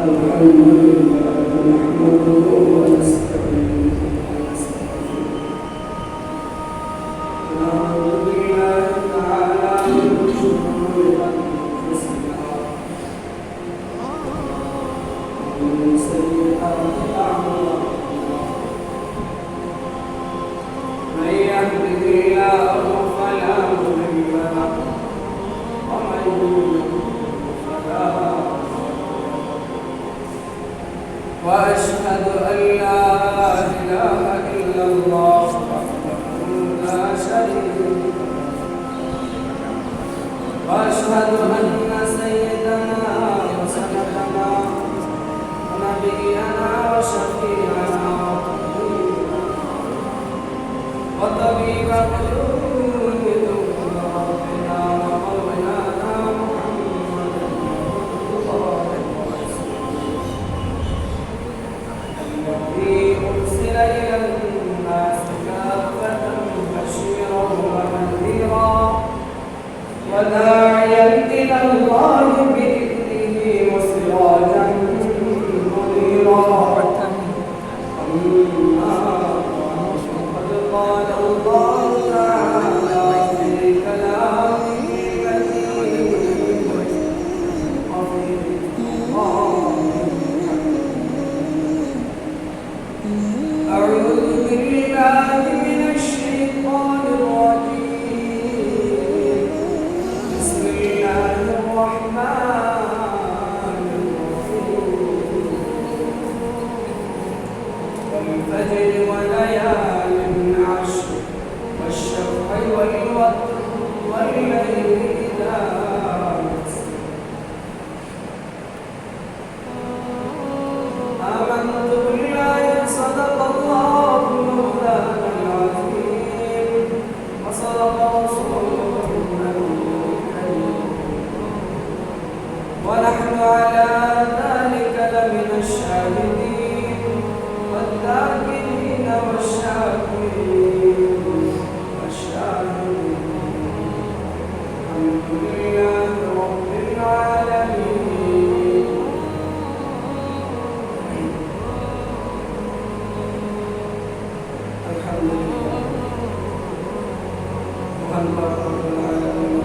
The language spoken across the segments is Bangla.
الحمد لله نحمده ونستعينه ونستغفره ونعوذ بالله تعالى من شرور أنفسنا ومن سيئات أعمالنا من يهده الله فلا مضل له ومن يضلل فلا وأشهد أن لا إله إلا الله وحده لا شريك له وأشهد أن سيدنا وسندنا ونبينا وشفيعنا وطبيب قلوبنا ربنا ومولانا محمد الذي أرسل إلى الناس كافة بشيرا ونذيرا وداعيا إلى الله بإذنه وسراجا منيرا قد قال الله تعالى في كلامه المجيد وفي أعوذ بالله من الشيطان الرجيم بسم الله الرحمن الرحيم والفجر وليال عشر والشفع والوتر والليل إذا يسر آمنت بالله صدق الله مولانا العظيم وصدق رسوله النبي الكريم ونحن على ذلك لمن الشاهدين والذاكرين والشاكرين والشاهدين الحمد لله رب العالمين الحمد لله والله رب العالمين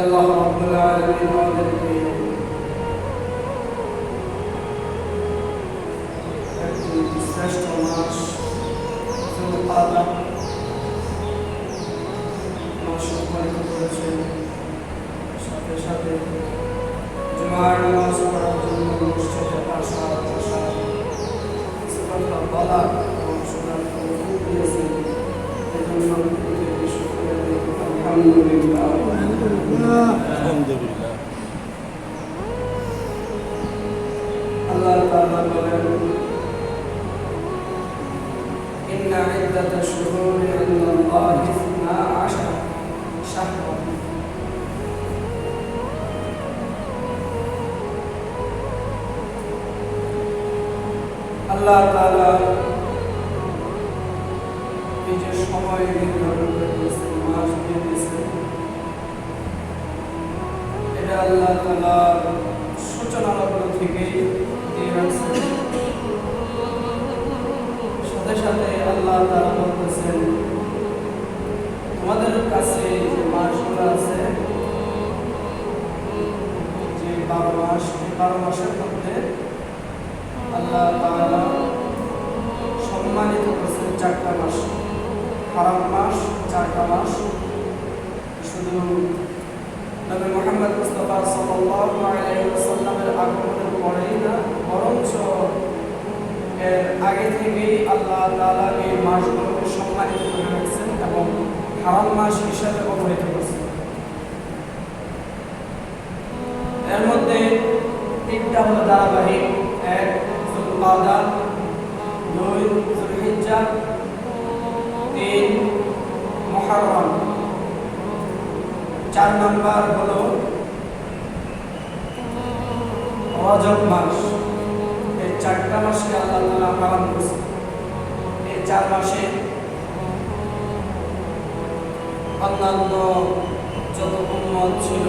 আল্লাহ রাব্বুল আলামিন আমাদেরকে একটি শ্রেষ্ঠ মাস যুলকাদা মাস সম্মানিত করেছেন, সাথে সাথে জুমার নামাজ পড়ার জন্য মসজিদে আসা বসা সুবহানাল্লাহ বলা এবং শোনার তৌফিক দিয়েছেন। এজন্য সকলকে শুকরিয়া দিই। আলহামদুলিল্লাহ আলহামদুলিল্লাহ। আল্লাহ তাআলা বলেন ইন্না ইদ্দাতাশ শুহুরি ইনদাল্লাহি 12 শাহরান আল্লাহ তাআলা এই যে সময় নির্ধারণ করে দিয়েছেন, মাস দিয়ে দিয়েছেন, এটা আল্লাহ তাআলা সূচনা লগ্ন থেকেই দিয়ে রাখছেন। সাথে সাথে আল্লাহ তাআলা বলতেছেন তোমাদের কাছে যে মাসগুলো আছে, যে 12 মাস, এই 12 মাসের মধ্যে আল্লাহ তাআলা সম্মানিত করেছেন 4টা মাস। হারাম মাস 4টা মাস। শুধু নবী মুহাম্মদ মুস্তাফা সাল্লাল্লাহু আলাইহি ওয়াসাল্লামের আগমনের পরেই না, বরঞ্চ এর আগে থেকেই আল্লাহ তাআলা এই মাসগুলোকে সম্মানিত করে রাখছেন এবং হারাম মাস হিসাবে অবহিত করেছেন। এর মধ্যে 3টা হলো ধারাবাহিক: 1 যুলকাদা, 2 যুলহিজ্জা, 3 মুহররম, 4 নাম্বার হলো রজব মাস। এই 4টা মাসকে আল্লাহ তাআলা হারাম করেছেন। এই 4 মাসে অন্যান্য যত উম্মত ছিল,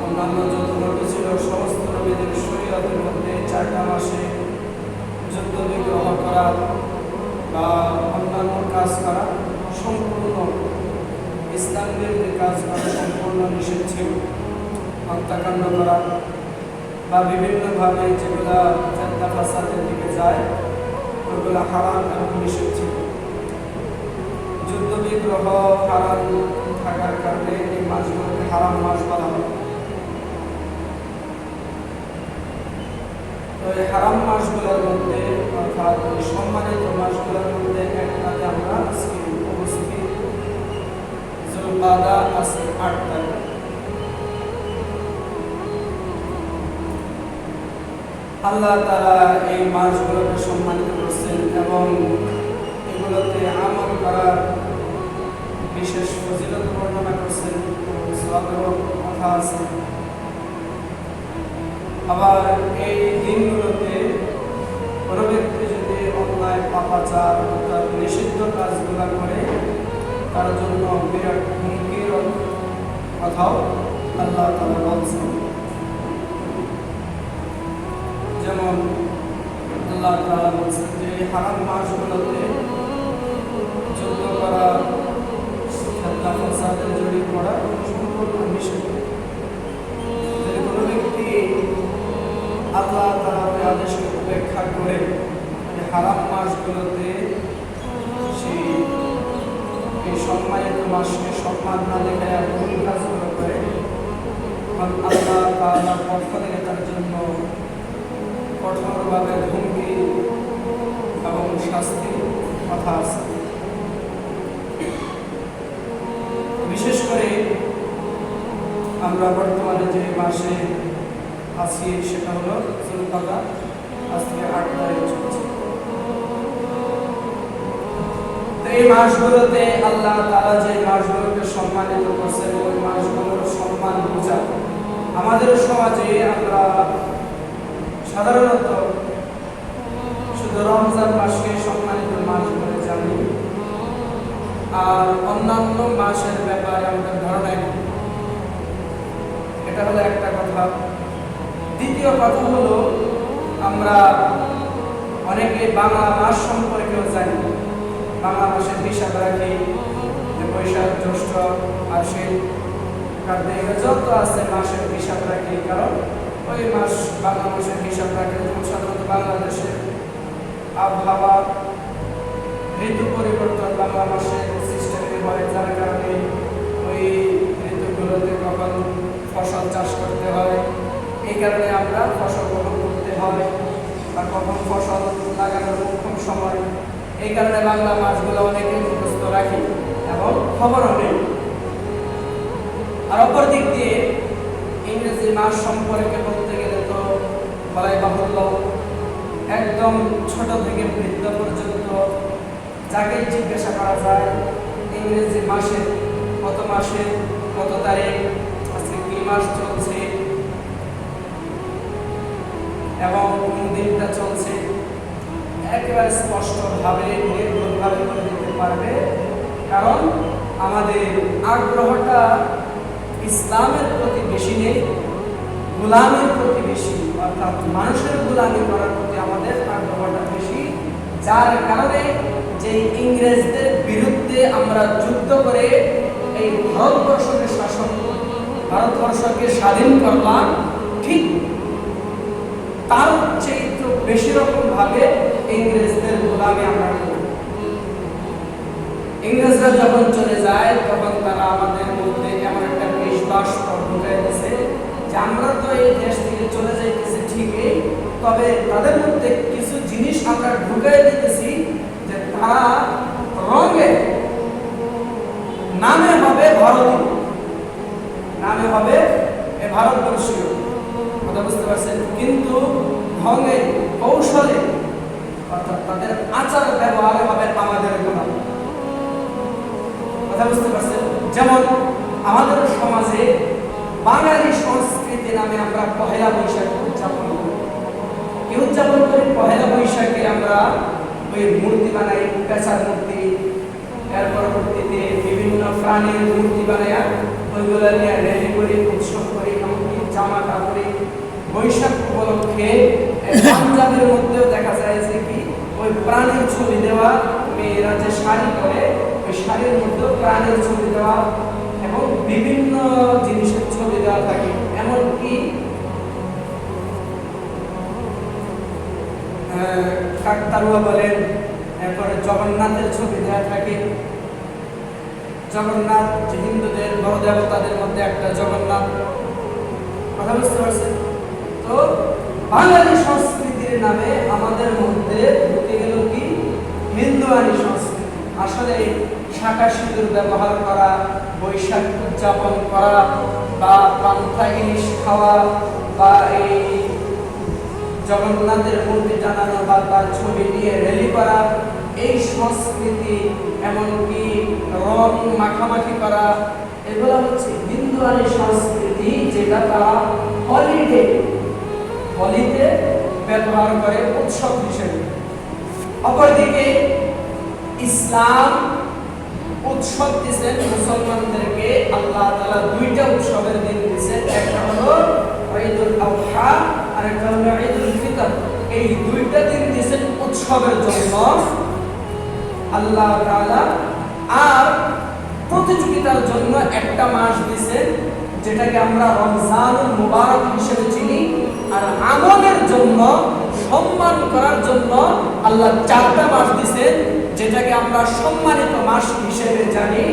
অন্যান্য যত নবী ছিল, সমস্ত নবীদের শরীয়তের মধ্যে 4টা মাসে যুদ্ধ বিগ্রহ করা বা অন্যান্য কাজ করা সম্পূর্ণ ইসলাম বিরোধী কাজ করা সম্পূর্ণ নিষেধ ছিল। হত্যাকাণ্ড করা বা বিভিন্নভাবে যেগুলা ফিতনা ফাসাদের দিকে যায় ওগুলো হারাম এবং নিষেধ ছিল। যুদ্ধ বিগ্রহ হারাম থাকার কারণে এই মাসগুলোকে হারাম মাস বলা হয়। তো এই হারাম মাসগুলোর মধ্যে অর্থাৎ সম্মানিত মাসগুলোর মধ্যে একটাতে আমরা আজকে উপস্থিত, যুলকাদা আজকে 8 তারিখ। আল্লাহ তাআলা এই মাসগুলোকে সম্মানিত করছেন এবং এগুলোতে আমল করার বিশেষ ফজিলত বর্ণনা করছেন, সওয়াবের কথা আছে। আবার এই দিনগুলোতে কোনো ব্যক্তি যদি অন্যায় পাপাচার অর্থাৎ নিষিদ্ধ কাজগুলো করে তার জন্য বিরাট হুমকির কথাও আল্লাহ তাআলা বলছেন। যেমন আল্লাহ তাআলা বলছেন যে হারাম মাসগুলোতে যুদ্ধ করা, ফিতনা ফাসাদে জড়িয়ে পড়া সম্পূর্ণ নিষিদ্ধ। যদি কোনো ব্যক্তি আল্লাহ তাআলার আদেশকে উপেক্ষা করে হারাম মাসগুলোতে এই সম্মানিত মাসকে সম্মান না দেখায় ভুল কাজগুলো করে, আল্লাহ তাআলার পক্ষ থেকে তার জন্য কঠোরভাবে হুমকি এবং শাস্তির কথা আছে। বিশেষ করে আমরা বর্তমানে যে মাসে আছি সেটা হলো যুলকাদা, আজকে 8 তারিখ চলছে। তো এই মাসগুলোতে আল্লাহ তাআলা যে মাসগুলোকে সম্মানিত করছেন ওই মাসগুলোর সম্মান বোঝা। আমাদের সমাজে আমরা সাধারণত শুধু রমজান মাসকে সম্মানিত মাস বলে জানি, আর অন্যান্য মাসের ব্যাপারে আমাদের ধারণা নেই। এটা হলো একটা কথা। দ্বিতীয় কথা হলো আমরা অনেকে বাংলা মাস সম্পর্কেও জানি। বাংলা মাসের হিসাব রাখি যে বৈশাখ, জ্যৈষ্ঠ, আশ্বিন, কার্তিক যত আছে মাসের হিসাব রাখি, কারণ ওই মাস বাংলা মাসের হিসাব রাখে। যেমন সাধারণত বাংলাদেশের আবহাওয়া, ঋতু পরিবর্তন বাংলা মাসের সিস্টেমে হয়, যার কারণে ওই ঋতুগুলোতে কখন ফসল চাষ করতে হয়, এই কারণে আমরা ফসল বপন করতে হয় বা কখন ফসল লাগানোর মোক্ষম সময়, এই কারণে বাংলা মাসগুলো অনেকে মুখস্থ রাখি এবং খবরও নেই। আর অপর দিক দিয়ে ইংরেজি মাস সম্পর্কে বলতে গেলে তো বলাই বাহুল্য। একদম ছোট থেকে বৃদ্ধ পর্যন্ত যাকে জিজ্ঞাসা করা যায় ইংরেজি মাসে কত তারিখ, আজকে কি মাস চলছে এবং কোন দিনটা চলছে, একেবারে স্পষ্টভাবে নির্ভুলভাবে বলে দিতে পারবে। কারণ আমাদের আগ্রহটা ইসলামের প্রতি বেশি নেই, গোলামের প্রতি বেশি, অর্থাৎ মানুষের গোলামি করার প্রতি আমাদের আগ্রহটা বেশি। যার কারণে যে ইংরেজদের বিরুদ্ধে আমরা যুদ্ধ করে এই ভারতবর্ষকে স্বাধীন করলাম, ঠিক তার চেয়ে একটু বেশি রকম ভাবে ইংরেজদের গোলামি আমরা করি। ইংরেজরা যখন চলে যায় তখন তারা আমাদের মধ্যে এমন একটা বিশ্বাস ঢুকাই দিয়েছে যে আমরা তো এই দেশ থেকে চলে যাইতেছি ঠিকই, তবে তাদের মধ্যে কিছু জিনিস আমরা ঢুকাই দিতেছি যে তারা রঙে নামে হবে ভারতীয়, নামে হবে ভারতবর্ষীয়, কথা বুঝতে পারছেন, কিন্তু ঢঙে কৌশলে অর্থাৎ তাদের আচার ব্যবহারে হবে আমাদের গোলাম, কথা বুঝতে পারছেন। যেমন আমাদের সমাজে বাঙালি সংস্কৃতি নামে আমরা পহেলা বৈশাখ উদযাপন করি। কি উদযাপন করি? পহেলা বৈশাখে আমরা ওই মূর্তি বানাই, পেঁচার মূর্তি, এর পরবর্তীতে বিভিন্ন প্রাণীর মূর্তি বানায়া ওইগুলা নিয়ে র্যালি করি, উৎসব করি, এমনকি জামা কাপড় বৈশাখ উপলক্ষে পাঞ্জাবের মধ্যেও দেখা যায় যে কি ওই প্রাণীর ছবি দেওয়া, মেয়েরা যে শাড়ি পরে ওই শাড়ির মধ্যেও প্রাণীর ছবি দেওয়া এবং বিভিন্ন জিনিসের ছবি দেওয়া থাকে। এমনকি কাকতাড়ুয়া বলেন, এরপরে জগন্নাথের ছবি দেওয়া থাকে। জগন্নাথ যে হিন্দুদের বড় দেবতাদের মধ্যে একটা জগন্নাথ, কথা বুঝতে পারছেন? তো বাঙালি সংস্কৃতির নামে আমাদের মধ্যে ঢুকে গেল কি হিন্দুয়ানি সংস্কৃতি। আসলে শাঁখা সিঁদুর ব্যবহার করা, বৈশাখ উদযাপন করা, বা পান্তা ইলিশ খাওয়া, বা এই জগন্নাথের মূর্তি টানানো বা তার ছবি নিয়ে র্যালি করা, এই সংস্কৃতি, এমনকি রং মাখামাখি করা, এগুলো হচ্ছে হিন্দুয়ানি সংস্কৃতি, যেটা তারা হোলিতে ব্যবহার করে উৎসব হিসেবে। অপরদিকে ইসলাম উৎসব দিয়েছেন মুসলমানদেরকে, আল্লাহ তাআলা দুইটা উৎসবের দিন দিয়েছেন, একটা হলো ঈদুল আযহা আর একটা হলো ঈদুল ফিতর। এই দুইটা দিন দিয়েছেন উৎসবের জন্য আল্লাহ তাআলা, আর প্রতিযোগিতার জন্য একটা মাস দিয়েছেন যেটাকে আমরা রমজানুল মুবারক হিসেবে চিনি, আর আমলের জন্য সম্মান করার জন্য আল্লাহ চারটা মাস দিয়েছেন যেটাকে আমরা সম্মানিত মাস হিসেবে জানি।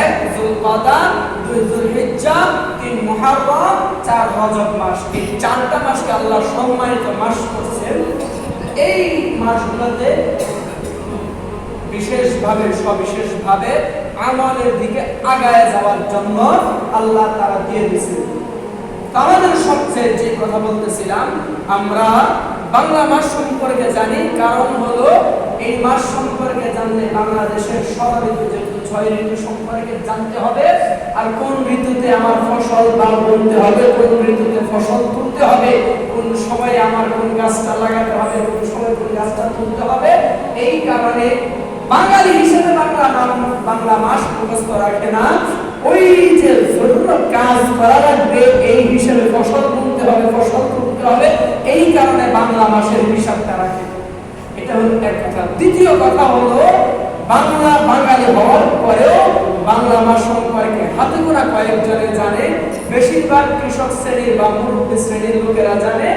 1 যুলকাদা, 2 যুলহিজ্জা, 3 মুহররম, 4 রজব মাস। এই চারটা মাসকে আল্লাহ সম্মানিত মাস করেছেন। এই মাসগুলোতে সবিশেষভাবে আমলের দিকে আগায় যাওয়ার জন্য আল্লাহ তাআলা দিয়ে দিয়েছেন। আমাদের সবচেয়ে যে কথা বলতেছিলাম, আমরা বাংলা মাস সম্পর্কে জানি, কারণ হলো এই মাস সম্পর্কে জানলে বাংলাদেশের সব ঋতু, যেহেতু 6 ঋতু সম্পর্কে জানতে হবে, আর কোন ঋতুতে আমার ফসল বা বুনতে হবে, কোন ঋতুতে ফসল তুলতে হবে, কোন সময়ে আমার কোন গাছটা লাগাতে হবে, কোন সময় কোন গাছটা তুলতে হবে। এই কারণে বাঙালি হিসেবে বাংলা মাস মুখস্থ রাখে না, ওই যে জরুরত কাজ করা লাগবে এই হিসেবে ফসল বুনতে হবে, ফসল তুলতে হবে, এই কারণে বাংলা মাসের হিসাবটা রাখে। এটা হলো এক কথা। দ্বিতীয় কথা হলো বাঙালি হওয়ার পরেও বাংলা মাস সম্পর্কে হাতে গোনা কয়েকজনে জানে, বেশিরভাগ কৃষক শ্রেণীর বা মুরব্বী শ্রেণীর লোকেরা জানে,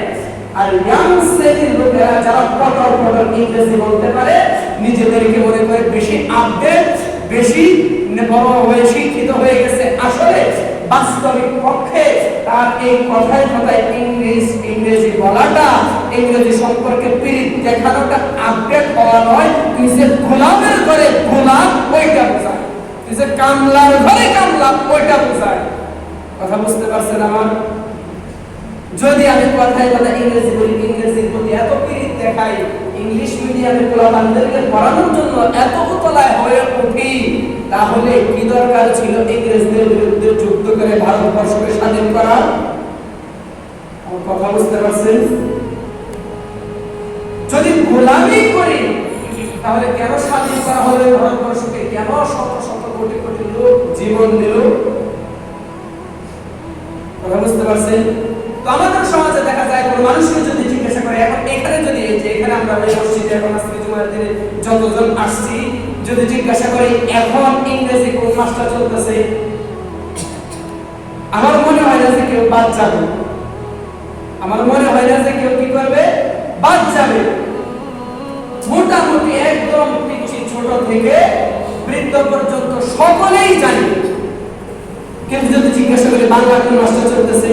আর ইয়াং শ্রেণীর লোকেরা যারা পটর ইংরেজি বলতে পারে, নিজেদেরকে মনে করে বেশি আপডেট, বেশি বড় হয়ে শিক্ষিত হয়ে গেছে। আসলে বাস্তবিক পক্ষে তার এই কথায় ইংরেজি বলাটা, ইংরেজি সম্পর্কে পীড়িত দেখানোটা আপডেট হওয়া নয়। তুই যে গোলামের ঘরে গোলাম ওইটা বোঝায়, তুই যে কামলার ঘরে কামলা ওইটা বোঝায়। কথা বুঝতে পারছেন আমার? যদি আমি কথায় ইংরেজি বলি, ইংরেজির প্রতি এত পীড়িত দেখাই, ইংলিশ মিডিয়ামে পোলাপানদেরকে পড়ানোর জন্য এত উতলায় হয়ে উঠি, তাহলে কি দরকার ছিল ইংরেজদের বিরুদ্ধে যুদ্ধ করে ভারতবর্ষকে স্বাধীন করা? কথা বুঝতে পারছেন? যদি গোলামি করি তাহলে কেন স্বাধীন করা হলো ভারতবর্ষকে? কেন শত শত কোটি কোটি লোক জীবন দিল? কথা বুঝতে পারছেন? তো আমাদের সমাজে দেখা যায় কোন মানুষকে যদি জিজ্ঞাসা করে, এখন এখানে যদি এই যে এখানে আমরা এই মসজিদে এখন আজকে জুমার দিনে যতজন আসছি, যদি জিজ্ঞাসা করি এখন ইংরেজি কোন মাসটা চলতেছে, আমার মনে হয় না যে কেউ বাদ যাবে। আমার মনে হয় না যে কেউ কি করবে, বাদ যাবে। মোটামুটি একদম পিচ্ছি ছোট থেকে বৃদ্ধ পর্যন্ত সকলেই জানে। কিন্তু যদি জিজ্ঞাসা করি বাংলা কোন মাসটা চলতেছে,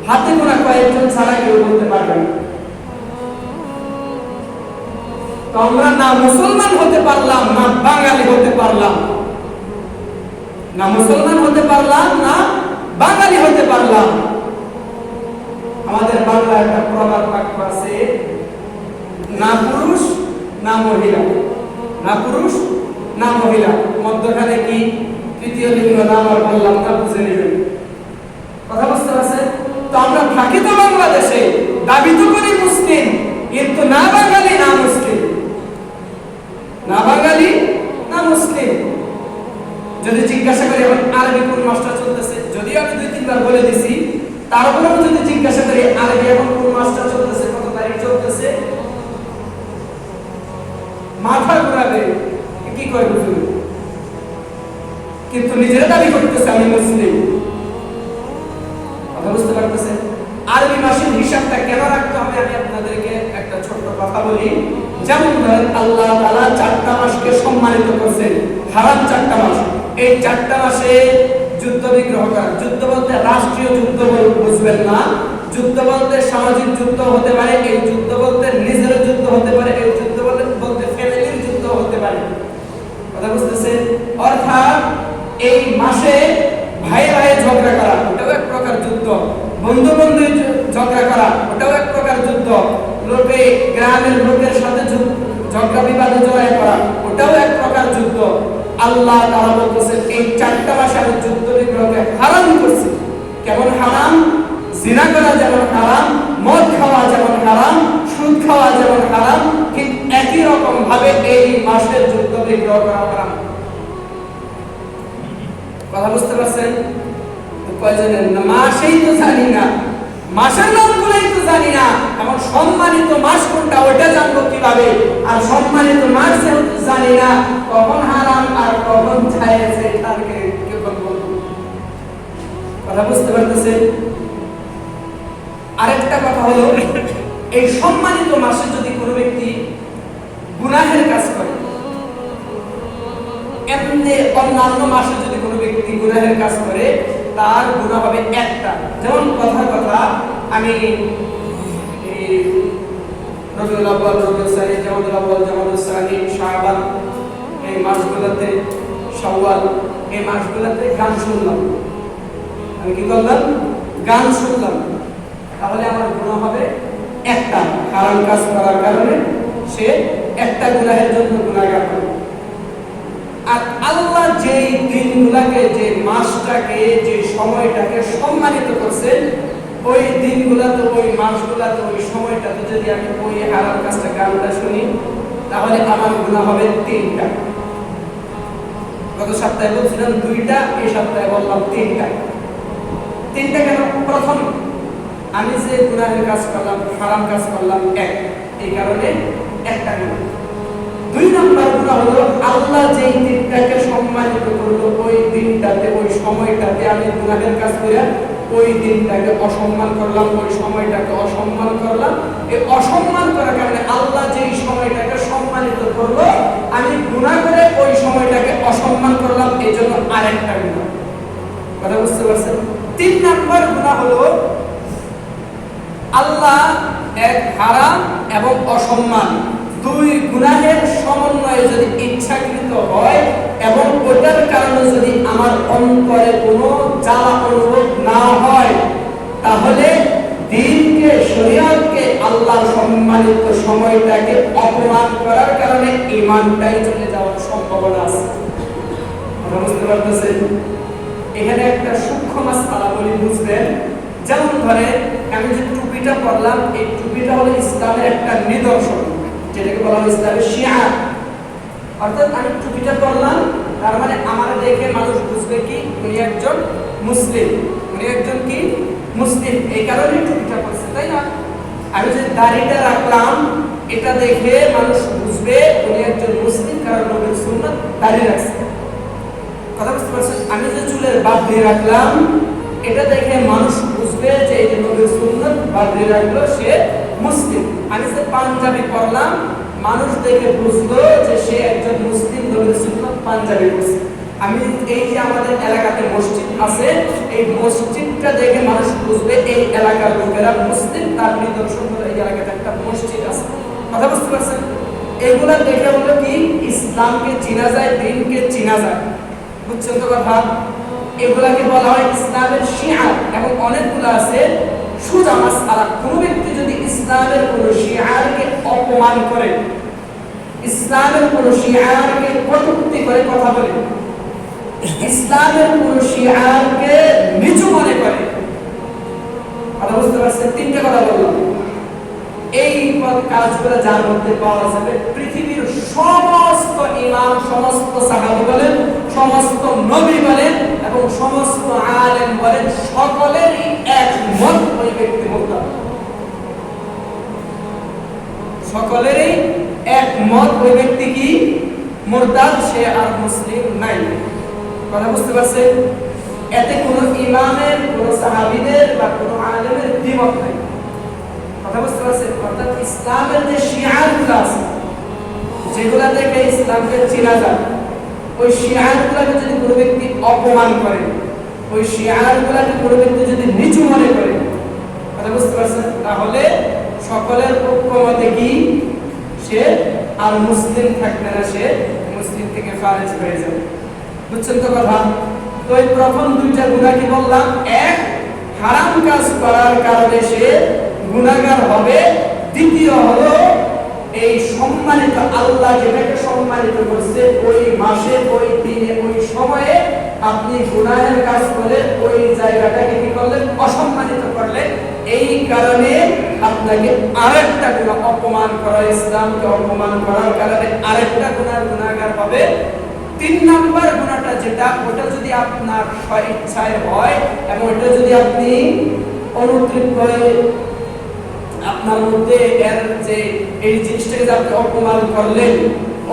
হাতে গোনা কয়েকজন ছাড়া কেউ বলতে পারবে না। তো আমরা না মুসলমান হতে পারলাম, না বাঙালি হতে পারলাম, না মুসলমান হতে পারলাম, না বাঙালি হতে পারলাম। আমাদের বাংলা একটা প্রবাদ বাক্য আছে, না পুরুষ না মহিলা, না পুরুষ না মহিলা, মধ্যখানে কি তৃতীয় লিঙ্গ নাম আর বললাম না, বুঝে নেবেন। কথা বুঝতে পারছেন? তো আমরা থাকি তো বাংলাদেশে, দাবি তো করি মুসলিম, কিন্তু না বাঙালি না মুসলিম, না বাঙালি না মুসলিম। আরবি কোন মাসটা চলতেছে, যদিও আমি 2-3 বার বলে দিছি, তারপরেও যদি জিজ্ঞাসা করি আরবি এখন কোন মাসটা চলতেছে, কত তারিখ চলতেছে, মাথা ঘুরাবে কি করে বুঝবে। কিন্তু নিজেরা দাবি করতেছে আমি মুসলিম। কথা বুঝতে পারতেছেন? আরবি মাসের হিসাবটা কেন রাখতে হবে আমি আপনাদেরকে একটা ছোট্ট কথা বলি। যেমন ধরেন আল্লাহ তাআলা 4টা মাসকে সম্মানিত করেছেন, হারাম 4টা মাস। এই 4টা মাসে যুদ্ধ বিগ্রহ করা, যুদ্ধ বলতে রাষ্ট্রীয় যুদ্ধ বুঝবেন না, যুদ্ধ বলতে সামাজিক যুদ্ধ হতে পারে, এই যুদ্ধ বলতে নিজের যুদ্ধ হতে পারে, এই যুদ্ধ বলতে ফ্যামিলির যুদ্ধ হতে পারে। কথা বুঝতেছেন? অর্থাৎ এই মাসে ভাই ভাই ঝগড়া করা ওটাও এক প্রকার যুদ্ধ, বন্ধু বন্ধু ঝগড়া করা ওটাও এক প্রকার যুদ্ধ, লোকে গ্রামের লোকের সাথে ঝগড়া বিবাদে জড়ায় পড়া ওটাও এক প্রকার যুদ্ধ। আল্লাহ তাআলা বলতেছেন এই 4টা মাসে আমি যুদ্ধ বিগ্রহকে হারাম করছি। কেমন হারাম? জিনা করা যেমন হারাম, মদ খাওয়া যেমন হারাম, সুদ খাওয়া যেমন হারাম, ঠিক একই রকম ভাবে এই মাসে যুদ্ধ বিগ্রহ করা হারাম। কথা বুঝতে পারছেন? কয়জনের মাসেই তো জানি না, মাসের নামগুলোই তো জানি না, এমন সম্মানিত মাস কোনটা ওটা জানবো কিভাবে? আর সম্মানিত মাস যেহেতু জানি না, কখন হারাম আর কখন জায়েজ এটাকে কি বলবো? কথা বুঝতে পারতেছেন? আরেকটা কথা হলো, এই সম্মানিত মাসে যদি কোনো ব্যক্তি গুনাহের কাজ করে, এমনি অন্যান্য মাসে যদি কোনো ব্যক্তি গুনাহের কাজ করে তার গুনাহ হবে একটা। যেমন কথা আমি রবিউল আউয়াল, রবিউল সানি, জামাদুল আউয়াল, জামাদুল সানি, শাবান এই মাসগুলোতে, শাওয়াল এই মাসগুলোতে গান শুনলাম, আমি কি করলাম? গান শুনলাম, তাহলে আমার গুনাহ হবে একটা। হারাম কাজ করার কারণে সে একটা গুনাহের জন্য গুনাহগার হবে। আর আল্লাহ যেই দিনগুলোকে, যে মাসটাকে, যে সময়টাকে সম্মানিত করছেন, ওই দিনগুলোতে, ওই মাসগুলোতে, ওই সময়টাতে যদি আমি ওই হারাম কাজটা, গানটা শুনি, তাহলে আমার গুনাহ হবে 3টা। গত সপ্তাহে বলছিলাম 2টা, এই সপ্তাহে বললাম 3টা। 3টা কেন? প্রথম, আমি যে গুনাহের কাজ করলাম, হারাম কাজ করলাম, এই কারণে একটা গুনাহ। 2 নম্বর গুনাহ হলো আল্লাহ যেই দিনটাকে সম্মানিত করলো, ওই দিনটাতে, ওই সময়টাতে আমি গুনাহের কাজ করে ওই দিনটাকে অসম্মান করলাম, ওই সময়টাকে অসম্মান করলাম। এই অসম্মান করার কারণে আল্লাহ যেই সময়টাকে সম্মানিত করলো, আমি গুনাহ করে ওই সময়টাকে অসম্মান করলাম, এই জন্য আরেকটা গুনাহ। কথা বুঝতে পারছেন? 3 নম্বর গুনাহ হলো আল্লাহ এক হারাম এবং অসম্মান, 2 গুনাহের সমন্বয়ে যদি ইচ্ছাকৃত হয় এবং ওটার কারণে যদি আমার অন্তরে কোনো জ্বালা অনুভব না হয়, তাহলে দ্বীনকে, শরীয়তকে, আল্লাহর সম্মানিত সময়টাকে অপমান করার কারণে ঈমানটাই চলে যাওয়ার সম্ভাবনা আছে। বুঝতে পারতেছেন? এখানে একটা সূক্ষ্ম মাসআলা বলি, বুঝবেন। যেমন ধরে আমি যে টুপিটা পরলাম, এই টুপিটা হলো ইসলামের একটা নিদর্শন, যেটাকে বলা হয় ইসলামের শিআর। অর্থাৎ আমি টুপিটা পরলাম, তার মানে আমার দেখে মানুষ বুঝবে কি উনি একজন মুসলিম, উনি একজন কি মুসলিম, এই কারণে টুপিটা পরছে, তাই না? আমি যে দাড়িটা রাখলাম, এটা দেখে মানুষ বুঝবে উনি একজন মুসলিম, কারণ নবীর সুন্নাত দাড়ি রাখছে। কথা বুঝতে পারছেন? আমি যে চুলের বাঁধি রাখলাম, এটা দেখে মানুষ বুঝবে যে এই যে নবীর সুন্নাত বাঁধি রাখলো, সে মুসলিম। আমি যে পাঞ্জাবি পরলাম, মানুষ দেখে বুঝলো যে সে একজন মুসলিম, নবীর সুন্নাত পাঞ্জাবি পরছে। আমি এই যে আমাদের এলাকাতে মসজিদ আছে, এই মসজিদটা দেখে মানুষ বুঝবে এই এলাকার লোকেরা মুসলিম, তার নিদর্শন হলো এই এলাকাতে একটা মসজিদ আছে। কথা বুঝতে পারছেন? এগুলা দেখে হলো কি ইসলামকে চিনা যায়, দ্বীনকে চিনা যায়। বুঝছেন তো কথা? এগুলাকে বলা হয় ইসলামের শিআর। এবং অনেকগুলো আছে সোজা মাসআলা। কোনো ব্যক্তি যদি ইসলামের কোনো শিআরকে অপমান করে, ইসলামের কোনো শিআরকে কটূক্তি করে কথা বলে, ইসলামের কোনো শিআরকে নিচু মনে করে, কথা বুঝতে পারছেন? 3টে কথা বললাম। এই কাজগুলো যার মধ্যে পাওয়া যাবে, পৃথিবীর সমস্ত ইমাম, সমস্ত সাহাবী বলেন, সমস্ত নবী বলেন, এবং সমস্ত আলেম বলেন সকলেরই একমত ওই ব্যক্তি মুরতাদ। সকলেরই একমত ওই ব্যক্তি কি মুরতাদ, সে আর মুসলিম নাই। কথা বুঝতে পারছেন? এতে কোনো ইমামের, কোনো সাহাবীদের বা কোনো আলেমের দ্বিমত নাই। কথা বুঝতে পারছেন? অর্থাৎ ইসলামের যে শিআরগুলো আছে, যেগুলা থেকে ইসলামকে চেনা যায়, ওই শিআরগুলোকে যদি কোনো ব্যক্তি অপমান করে, ওই শিআরগুলোকে কোনো ব্যক্তি যদি নিচু মনে করে, কথা বুঝতে পারছেন, তাহলে সকলের ঐক্যমতে কি সে আর মুসলিম থাকবে না, সে মুসলিম থেকে খারিজ হয়ে যাবে। বুঝছেন তো কথা? তো এই প্রথম দুইটা গুনাহ কি বললাম? এক, হারাম কাজ করার কারণে সে গুনাহগার হবে। দ্বিতীয় হলো এই সম্মানিত আল্লাহ যেটাকে সম্মানিত করছে, ওই মাসে, ওই দিনে, ওই সময়ে আপনি গুনাহের কাজ করে ওই জায়গাটাকে কি করলেন? অসম্মানিত করলেন। এই কারণে আপনাকে আরেকটা গুনাহ, অপমান করা, ইসলামকে অপমান করার কারণে আরেকটা গুনাহগার হবে। 3 নাম্বার গুনাহটা যেটা, ওটা যদি আপনার স্বইচ্ছায় হয় এবং ওটা যদি আপনি অনুতৃপ্ত হয়ে আপনার মধ্যে এর যে এই জিনিসটাকে যে আপনি অপমান করলেন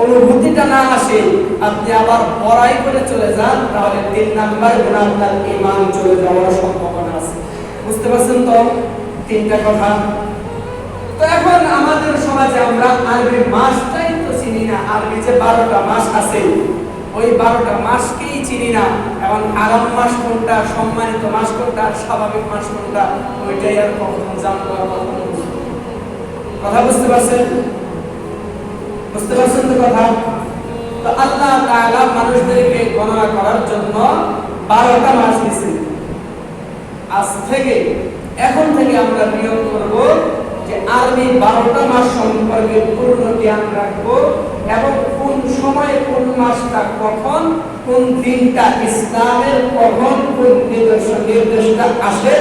অনুভূতিটা না আসে, আপনি আবার বড়াই করে চলে যান, তাহলে 3 নাম্বার গুনাহ আপনার ঈমান চলে যাওয়ার সম্ভাবনা আছে। বুঝতে পারছেন তো 3টা কথা? তো এখন আমাদের সমাজে আমরা আরবি মাসটাই তো চিনি না। আরবি যে 12টা মাস আছে, ওই 12টা মাসকেই চিনি না। এবং হারাম মাস কোনটা, সম্মানিত মাস কোনটা, স্বাভাবিক মাস কোনটা, ওইটাই আর কখনো জানবো আর কখনো বুঝবো। কথা বুঝতে পারছেন? বুঝতে পারছেন তো কথা? তো আল্লাহ তাআলা মানুষদেরকে গণনা করার জন্য 12টা মাস দিয়েছেন। আজ থেকে, এখন থেকে আমরা নিয়ম করব যে আরবি 12টা মাস সম্পর্কে পূর্ণ জ্ঞান রাখবো এবং কোন সময়ে কোন মাসটা কখন, কোন দিনটা ইসলামের কখন কোন নির্দেশটা আসে,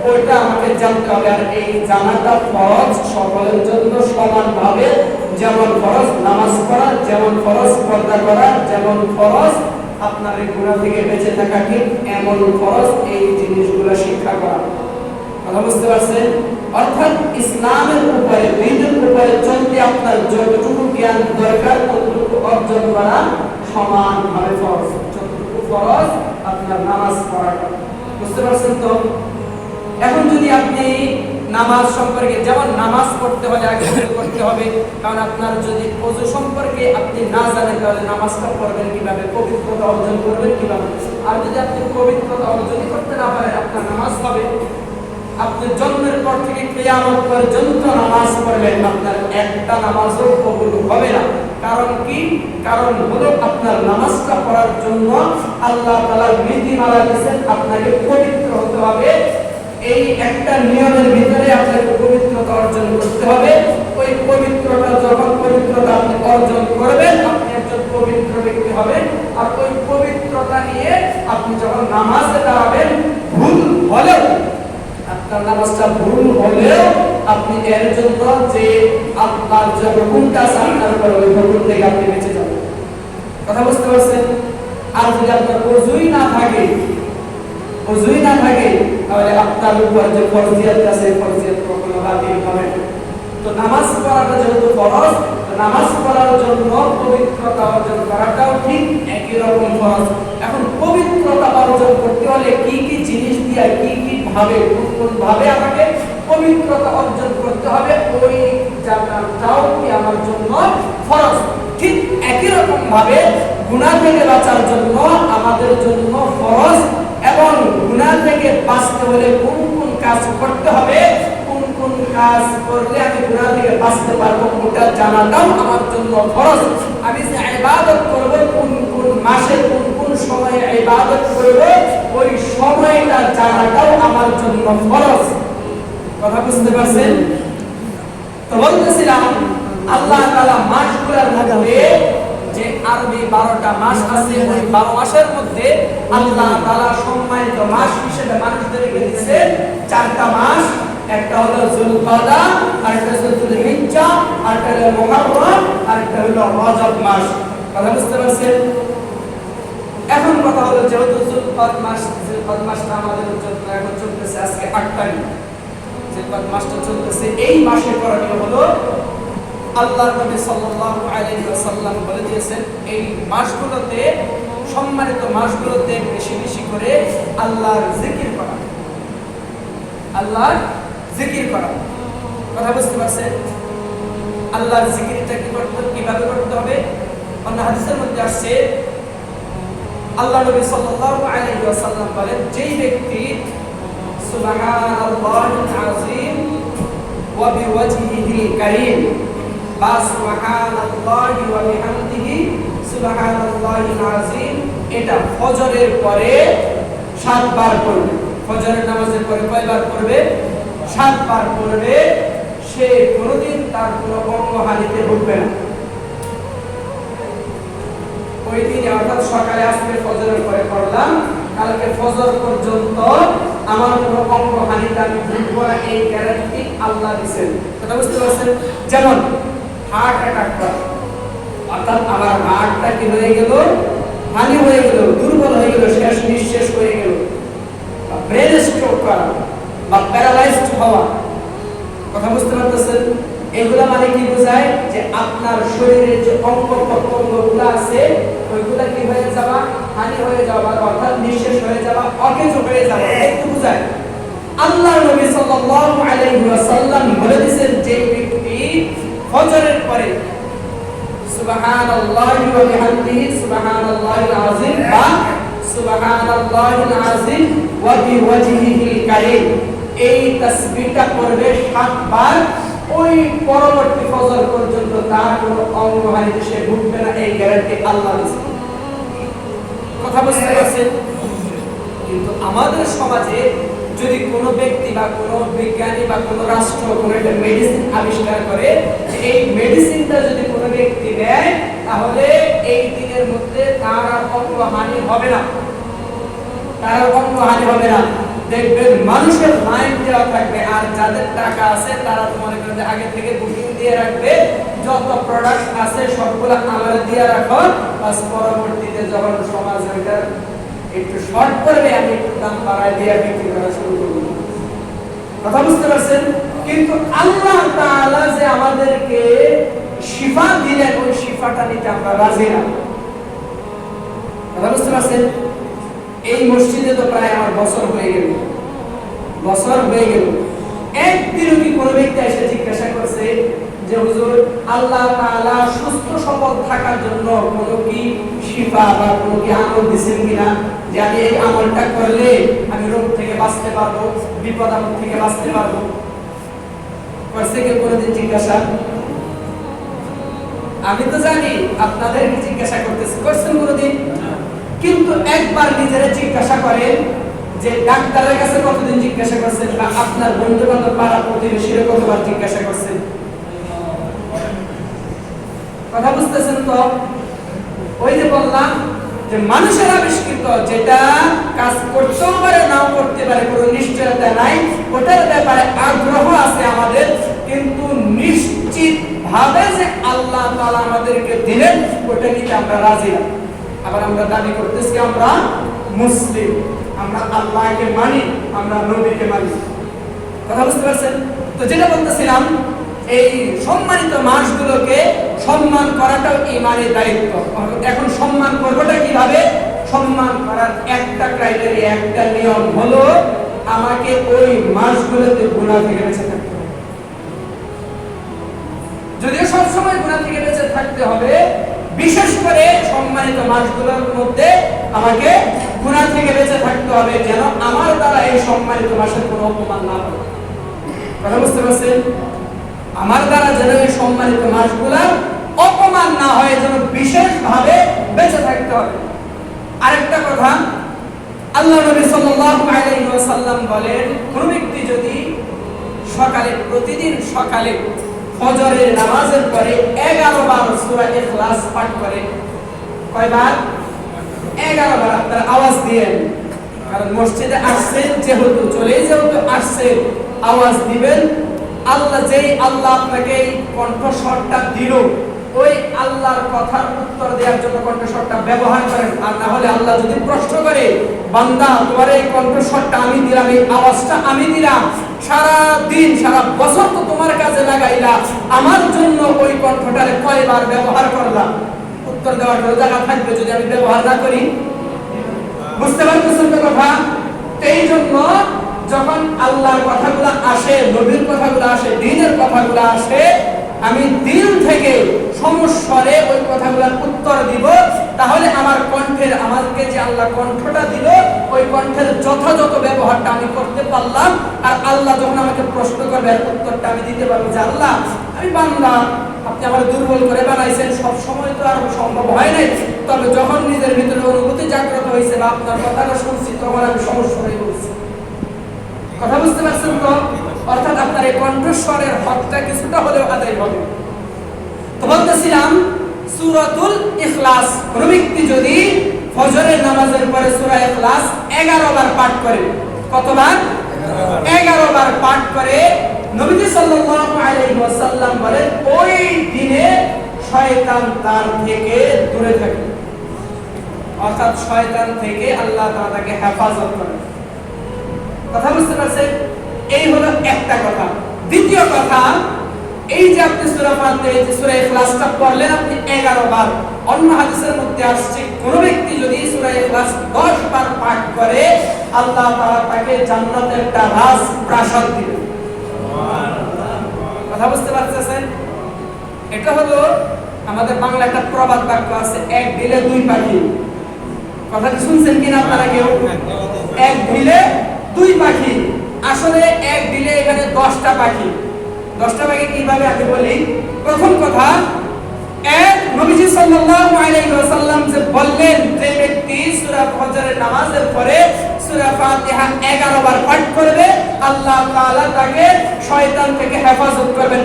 ওইটা আমাকে জানতে হবে। আর এই জানাটা ফরজ সকলের জন্য সমানভাবে। যেমন ফরজ নামাজ পড়া, যেমন ফরজ পর্দা করা, যেমন ফরজ আপনার এই গুনাহ থেকে বেঁচে থাকা, ঠিক এমন ফরজ এই জিনিসগুলো শিক্ষা করা। কথা বুঝতে পারছেন? অর্থাৎ ইসলামের উপরে, দ্বীনের উপরে চলতে আপনার যতটুকু জ্ঞান দরকার ততটুকু অর্জন করা সমানভাবে ফরজ। যতটুকু ফরজ আপনার নামাজ পড়াটা। বুঝতে পারছেন তো? এখন যদি আপনি নামাজ সম্পর্কে, যেমন নামাজ পড়তে হলে আগে করতে হবে, কারণ আপনার যদি ওযু সম্পর্কে আপনি না জানেন তাহলে নামাজটা পড়বেন কিভাবে, পবিত্রতা অর্জন করবেন কিভাবে? আর যদি আপনি পবিত্রতা অর্জন করতে না পারেন, আপনার নামাজ হবে, আপনি জন্মের পর থেকে কিয়ামত পর্যন্ত নামাজ পড়বেন, আপনার একটা নামাজও কবুল হবে না। কারণ কি? কারণ হলো আপনার নামাজটা পড়ার জন্য আল্লাহ তাআলা নীতিমালা দিয়েছেন, আপনাকে পবিত্র হতে হবে। এই একটা নিয়মের ভিতরে আপনাকে পবিত্রতা অর্জন করতে হবে। ওই পবিত্রতা, যখন পবিত্রতা আপনি অর্জন করবেন, আপনি একজন পবিত্র ব্যক্তি হবেন। আর ওই পবিত্রতা নিয়ে আপনি যখন নামাজে দাঁড়াবেন, ভুল হলেও, আপনার নামাজটা ভুল হলেও আপনি এর জন্য যে আপনার যে হুকুমটা আছে আপনার উপর, ওই হুকুম থেকে আপনি বেঁচে যাবেন। কথা বুঝতে পারছেন? আর যদি আপনার ওযুই না থাকে, ওযুই না থাকে, তাহলে আপনার উপর যে ফরজিয়াত আছে, ফরজিয়াত কখনো বাতিল হবে না। তো নামাজ পড়াটা যেহেতু ফরজ, নামাজ পড়ার জন্য পবিত্রতা অর্জন করাটাও ঠিক একই রকম ফরজ। এখন পবিত্রতা অর্জন করতে হলে কি কি জিনিস দিয়ে, কি কি ভাবে, কোন ভাবে আমাকে পবিত্রতা অর্জন করতে হবে, ওই জানাটাও কি আমার জন্য ফরজ। ঠিক একই রকম ভাবে গুনাহ থেকে বাঁচার জন্য আমাদের জন্য ফরজ, এবং গুনাহ থেকে বাঁচতে হলে কোন কোন কাজ করতে হবে, কোন কোন কাজ করলে আমি গুনাহ থেকে বাঁচতে পারবো, ওটা জানাটাও আমার জন্য ফরজ। আমি যে ইবাদত করব, কোন কোন মাসে কোন কোন সময়ে ইবাদত করব, ওই সময়টা জানাটাও আমার জন্য ফরজ। কথা বুঝতে পারছেন? তো বলতেছিলাম আল্লাহ তাআলা মাসগুলোর মধ্যে যে আরবি 12টা মাস আছে, ওই 12 মাসের মধ্যে আল্লাহ তাআলা সম্মানিত মাস হিসেবে মানুষদেরকে দিয়েছে 4টা মাস। একটা হলো যুলকাদা, আরেকটা হলো যুলহিজ্জা, আরেকটা হলো মুহররম, আরেকটা হলো রজব মাস। কথা বুঝতে পারছেন? এখন কথা হলো যেহেতু জিলকদ মাসটা আমাদের এখন চলতেছে আজকে 8 তারিখ, জিলকদ মাসটা চলতেছে, এই মাসে করণীয় হলো আল্লাহর নবী সাল্লাল্লাহু আলাইহি ওয়াসাল্লাম বলে দিয়েছেন এই মাসগুলোতে, সম্মানিত মাসগুলোতে বেশি বেশি করে আল্লাহর জিকির করা, আল্লাহর জিকির করা। কথা বুঝতে পারছেন? আল্লাহর জিকিরটা কিভাবে করতে হবে? অন্য হাদিসের মধ্যে আসছে আল্লাহ নবী সাল্লাল্লাহু আলাইহি ওয়াসাল্লাম বলেন, যেই ব্যক্তি সুবহানাল্লাহিল আযীম ওয়া বিওয়াজহিহিল কারীম বা সুবহানাল্লাহি ওয়া বিহামদিহি সুবহানাল্লাহিল আযীম, এটা ফজরের পরে 7 বার পড়বে। ফজরের নামাজের পরে কয়বার পড়বে? 7 বার পড়বে। সে কোনোদিন তার কোনো অঙ্গহানিতে ভুগবে না। ওই দিন অর্থাৎ সকালে আজকে ফজরের পরে পড়লাম, কালকে ফজর পর্যন্ত আমার কোনো অঙ্গহানিতে আমি ভুগব না, এই গ্যারান্টি আল্লাহ দিয়েছেন। কথা বুঝতে পারছেন? যেমন হার্ট অ্যাটাক করা, অর্থাৎ আমার হার্টটা কি হয়ে গেল, হানি হয়ে গেল, দুর্বল হয়ে গেল, শেষ নিঃশেষ হয়ে গেল, বা ব্রেন স্ট্রোক করা বা প্যারালাইজড হওয়া। কথা বুঝতে পারতেছেন? এগুলা মানে কি বোঝায়? যে আপনার শরীরের যে অঙ্গ প্রত্যঙ্গগুলো আছে ওইগুলা কি হয়ে যাওয়া, হানি হয়ে যাওয়া, অর্থাৎ নিঃশেষ হয়ে যাওয়া, অকেজ হয়ে যাওয়া, একটু বোঝায়। আল্লাহ নবী সাল্লাল্লাহু আলাইহি ওয়াসাল্লাম বলে দিয়েছেন, যে ব্যক্তি ফজরের পরে সুবহানাল্লাহি ওয়া বিহামদিহি সুবহানাল্লাহিল আযীম বা সুবহানাল্লাহিল আযীম ওয়া বিওয়াজহিহিল কারীম, এই তাসবিহটা পড়বে 7 বার, ওই পরবর্তী ফজর পর্যন্ত তার কোনো অঙ্গহানিতে সে ভুগবে না, এই গ্যারান্টি আল্লাহ দিয়েছেন। কথা বুঝতে পারছেন? কিন্তু আমাদের সমাজে যদি কোনো ব্যক্তি বা কোনো বিজ্ঞানী বা কোনো রাষ্ট্র কোনো একটা মেডিসিন আবিষ্কার করে, এই মেডিসিনটা যদি কোনো ব্যক্তি নেয় তাহলে এই দিনের মধ্যে তার আর অঙ্গহানি হবে না, তার আর অঙ্গহানি হবে না। দেখবেন মানুষের লাইন দেওয়া থাকবে, আর যাদের টাকা আছে তারা তো মনে করেন যে আগে থেকে বুকিং দিয়ে রাখবে, যত প্রোডাক্ট আছে সবগুলো আমার দিয়ে রাখো, বাস পরবর্তীতে যখন সমাজ এটা একটু শর্ট করবে আমি একটু দাম বাড়ায় দিয়ে বিক্রি করা শুরু করব। কথা বুঝতে পারছেন? কিন্তু আল্লাহ তাআলা যে আমাদেরকে শিফা দিলেন, ওই শিফাটা নিতে আমরা রাজি না। কথা বুঝতে পারছেন? এই মসজিদে তো প্রায় আমার বছর হয়ে গেল, একদিনও কি কোনো ব্যক্তি এসে জিজ্ঞাসা করছে যে হুজুর আল্লাহ তাআলা সুস্থ সবল থাকার জন্য কোনো কি শিফা বা কোনো কি আমল দিয়েছেন কিনা, যে আমি এই আমলটা করলে আমি রোগ থেকে বাঁচতে পারবো, বিপদ আপদ থেকে বাঁচতে পারবো? করছে কেউ কোনোদিন জিজ্ঞাসা? আমি তো জানি আপনাদের জিজ্ঞাসা করতেছে, করছেন কোনোদিন? কিন্তু একবার নিজেরা জিজ্ঞাসা করেন যে ডাক্তারের কাছে কতদিন জিজ্ঞাসা করছেন, বা আপনার বন্ধু বান্ধব পাড়া প্রতিবেশীরা কতবার জিজ্ঞাসা করছেন? কথা বুঝতেছেন তো? ওই যে বললাম যে মানুষের আবিষ্কৃত যেটা কাজ করতেও পারে নাও করতে পারে, কোনো নিশ্চয়তা নাই, ওটার ব্যাপারে আগ্রহ আছে আমাদের, কিন্তু নিশ্চিত ভাবে যে আল্লাহ তাআলা আমাদেরকে দিলেন ওটা নিতে আমরা রাজি না। আবার আমরা দাবি করতেছি আমরা মুসলিম, আমরা আল্লাহকে মানি, আমরা নবীকে মানি। কথা বুঝতে পারছেন? তো যেটা বলতেছিলাম, এই সম্মানিত মাসগুলোকে সম্মান করাটাও ঈমানের দায়িত্ব। এখন সম্মান করবোটা কিভাবে? সম্মান করার একটা ক্রাইটেরিয়া, একটা নিয়ম হলো আমাকে ওই মাসগুলোতে গুনাহ থেকে বেঁচে থাকতে হবে। যদিও সবসময় গুনাহ থেকে বেঁচে থাকতে হবে, বিশেষ করে সম্মানিত মাসগুলোর মধ্যে আমাকে গুনাহ থেকে বেঁচে থাকতে হবে, যেন আমার দ্বারা এই সম্মানিত মাসের কোনো অপমান না হয়। কথা বুঝতে পারছেন? আমার দ্বারা যেন এই সম্মানিত মাসগুলোর অপমান না হয়, যেন বিশেষভাবে বেঁচে থাকতে হবে। আরেকটা কথা, আল্লাহ নবী সাল্লাল্লাহু আলাইহি ওয়াসাল্লাম বলেন, কোন ব্যক্তি যদি সকালে, প্রতিদিন সকালে ফজরের নামাজের পরে 11 বার সূরা ইখলাস পাঠ করে, কয়বার? 11 বার। আপনারা আওয়াজ দিবেন, কারণ মসজিদে আসছেন যেহেতু, যেহেতু আসছেন, আওয়াজ দিবেন। আল্লাহ আপনাকে এই কণ্ঠস্বরটা দিল, ওই আল্লাহর কথার উত্তর দেওয়ার জন্য কণ্ঠস্বরটা ব্যবহার করেন। আর না হলে আল্লাহ যদি প্রশ্ন করে, বান্দা তোমার এই কণ্ঠস্বরটা আমি দিলাম, এই আওয়াজটা আমি দিলাম, সারা দিন সারা বছর তো তোমার কাজে লাগাইলা, আমার জন্য ওই কণ্ঠটারে কয়বার ব্যবহার করলাম? উত্তর দেওয়ার জন্য জায়গা থাকবে যদি আমি ব্যবহার না করি। বুঝতে পারতেছেন তো কথা? এই জন্য যখন আল্লাহর কথাগুলো আসে, নবীর কথাগুলো আসে, দ্বীনের কথাগুলো আসে, আমি দিল থেকে সমস্বরে ওই কথাগুলোর উত্তর দিব। তাহলে আমার কণ্ঠের, আমাকে যে আল্লাহ কণ্ঠটা দিল, ওই কণ্ঠের যথাযথ ব্যবহারটা আমি করতে পারলাম। আর আল্লাহ যখন আমাকে প্রশ্ন করবে, এর উত্তরটা আমি দিতে পারবো যে আল্লাহ আমি বান্দা, আপনি আমার দুর্বল করে বানাইছেন, সব সময় তো আর সম্ভব হয় নাই, তবে যখন নিজের ভিতরে অনুভূতি জাগ্রত হয়েছে বা আপনার কথাটা শুনছি, তখন আমি সমস্যায় বলছি। কথা বুঝতে পারছেন তো? অর্থাৎ আপনার এই কণ্ঠস্বরের হকটা কিছুটা হলেও আদায় হবে। তো বলতেছিলাম সূরাতুল ইখলাস, কোন ব্যক্তি যদি ফজরের নামাজের পরে সূরা ইখলাস 11 বার পাঠ করে, কতবার? 11 বার পাঠ করে, নবীজি সাল্লাল্লাহু আলাইহি ওয়াসাল্লাম বলেন ওই দিনে শয়তান তার থেকে দূরে থাকে। অর্থাৎ শয়তান থেকে আল্লাহ তাআলা তাকে হেফাজত করেন। কথা বুঝতে পারছেন? এই হলো একটা কথা। দ্বিতীয় কথা, এই যে আপনি সূরা ফাতিহা, এই যে সূরা ইখলাসটা পড়লেন আপনি 11 বার, অন্য হাদিসের মধ্যে আসছে কোন ব্যক্তি যদি সূরা ইখলাস 10 বার পাঠ করে, আল্লাহ তাআলা তাকে জান্নাতে একটা রাজপ্রাসাদ দিবেন। সুবহানাল্লাহ। কথা বুঝতে পারতেছেন? এটা হলো আমাদের বাংলা একটা প্রবাদ বাক্য আছে, এক ঢিলে দুই পাখি। কথা কি শুনছেন কিনা আপনারা কেউ? এক ঢিলে দুই পাখি। আসলে এক ঢিলে এখানে 10টা পাখি। 10টা পাখি কিভাবে আমি বলি। প্রথম কথা, এক নবীজি সাল্লাল্লাহু আলাইহি ওয়াসাল্লাম যে বললেন যে ব্যক্তি সূরা ফজরের নামাজের পরে সূরা ফাতিহা 11 বার পাঠ করবে, আল্লাহ তাআলা তাকে শয়তান থেকে হেফাজত করবেন।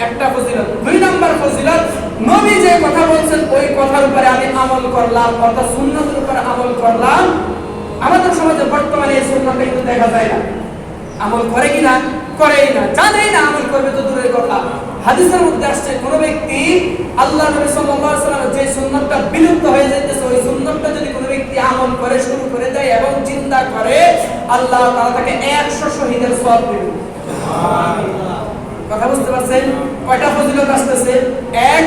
একটা ফজিলত। দুই নাম্বার ফজিলত, নবী যে কথা বলছেন ওই কথার উপরে আমি আমল করলাম, অর্থাৎ সুন্নতের উপরে আমল করলাম। আমাদের সমাজে বর্তমানে এই সুন্নতটা কিন্তু দেখা যায় না। আমল করে কিনা? করেই না, জানেই না আমল করবে তো দূরের কথা। হাদিসের মধ্যে আসছে কোন ব্যক্তি আল্লাহ নবী সাল্লাল্লাহু আলাইহি ওয়াসাল্লাম যে সুন্নতটা বিলুপ্ত হয়ে যাইতেছে, ওই সুন্নতটা যদি কোন ব্যক্তি আমল করে শুরু করে দেয় এবং চিন্তা করে, আল্লাহ তাআলা তাকে 100 শহীদের সওয়াব দিবেন। সুবহানাল্লাহ। কথা বুঝতে পারছেন? কয়টা ফজিলত আসতেছে? এক,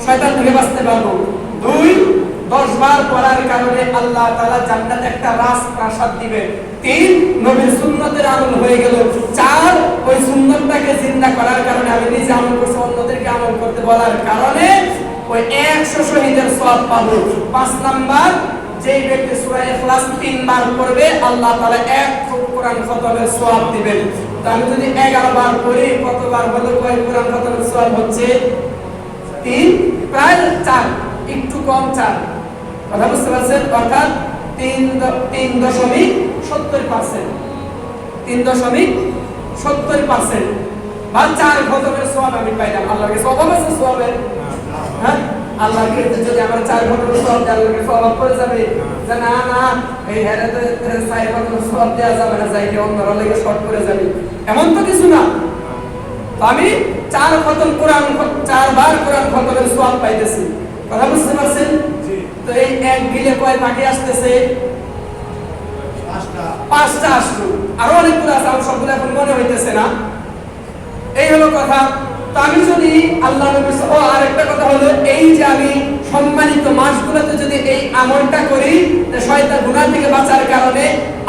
শয়তান থেকে বাঁচতে পারবো। দুই, 10 বার পড়ার কারণে আল্লাহ তাআলা জান্নাতে একটা রাজপ্রাসাদ দিবেন। তিন, নবীর সুন্নতের আমল হয়ে গেল। চার, ওই সুন্নতটাকে জিন্দা করার কারণে আমি নিজে আমল করছি, অন্যদেরকে আমল করতে বলার কারণে ওই 100 শহীদের সওয়াব পাবো। 5 নাম্বার, যে ব্যক্তি সূরা ইখলাস 3 বার পড়বে, আল্লাহ তাআলা 1 কোরআন খতমের সওয়াব দিবেন। তো আমি যদি 11 বার পড়ি, কতবার হলো কয় কোরআন খতমের সওয়াব হচ্ছে? 3, প্রায় 4, একটু কম 4। কথা বুঝতে পারছেন? অর্থাৎ 3.70%, 3.70% বা 4 খতমের সওয়াব আমি পাইলাম। আল্লাহর কাছে সওয়াব আছে সওয়াবের। হ্যাঁ, আল্লাহর কাছে যদি আমার 4 খতমের সওয়াব দেয়, আল্লাহর কাছে সওয়াব পড়ে যাবে যে না না এই হেরাতে 4 খতমের সওয়াব দেয়া যাবে না, যাইতে অন্যরা লাগে শর্ট করে যাবে, এমন তো কিছু না। তো আমি 4 খতম কোরআন, 4 বার কোরআন খতমের সওয়াব পাইতেছি। কথা বুঝতে পারছেন? তো এই এক দিলে কয় পাখি আসতেছে? 5টা আসলো। আরো অনেকগুলো আছে, আমার সবগুলো এখন মনে হইতেছে না। এই হলো কথা। তো আমি যদি আল্লাহ নবী আরেকটা কথা হলো, এই যে আমি সম্মানিত মাসগুলোতে যদি এই আমলটা করি, শয়তান গুনাহ থেকে বাঁচার কারণে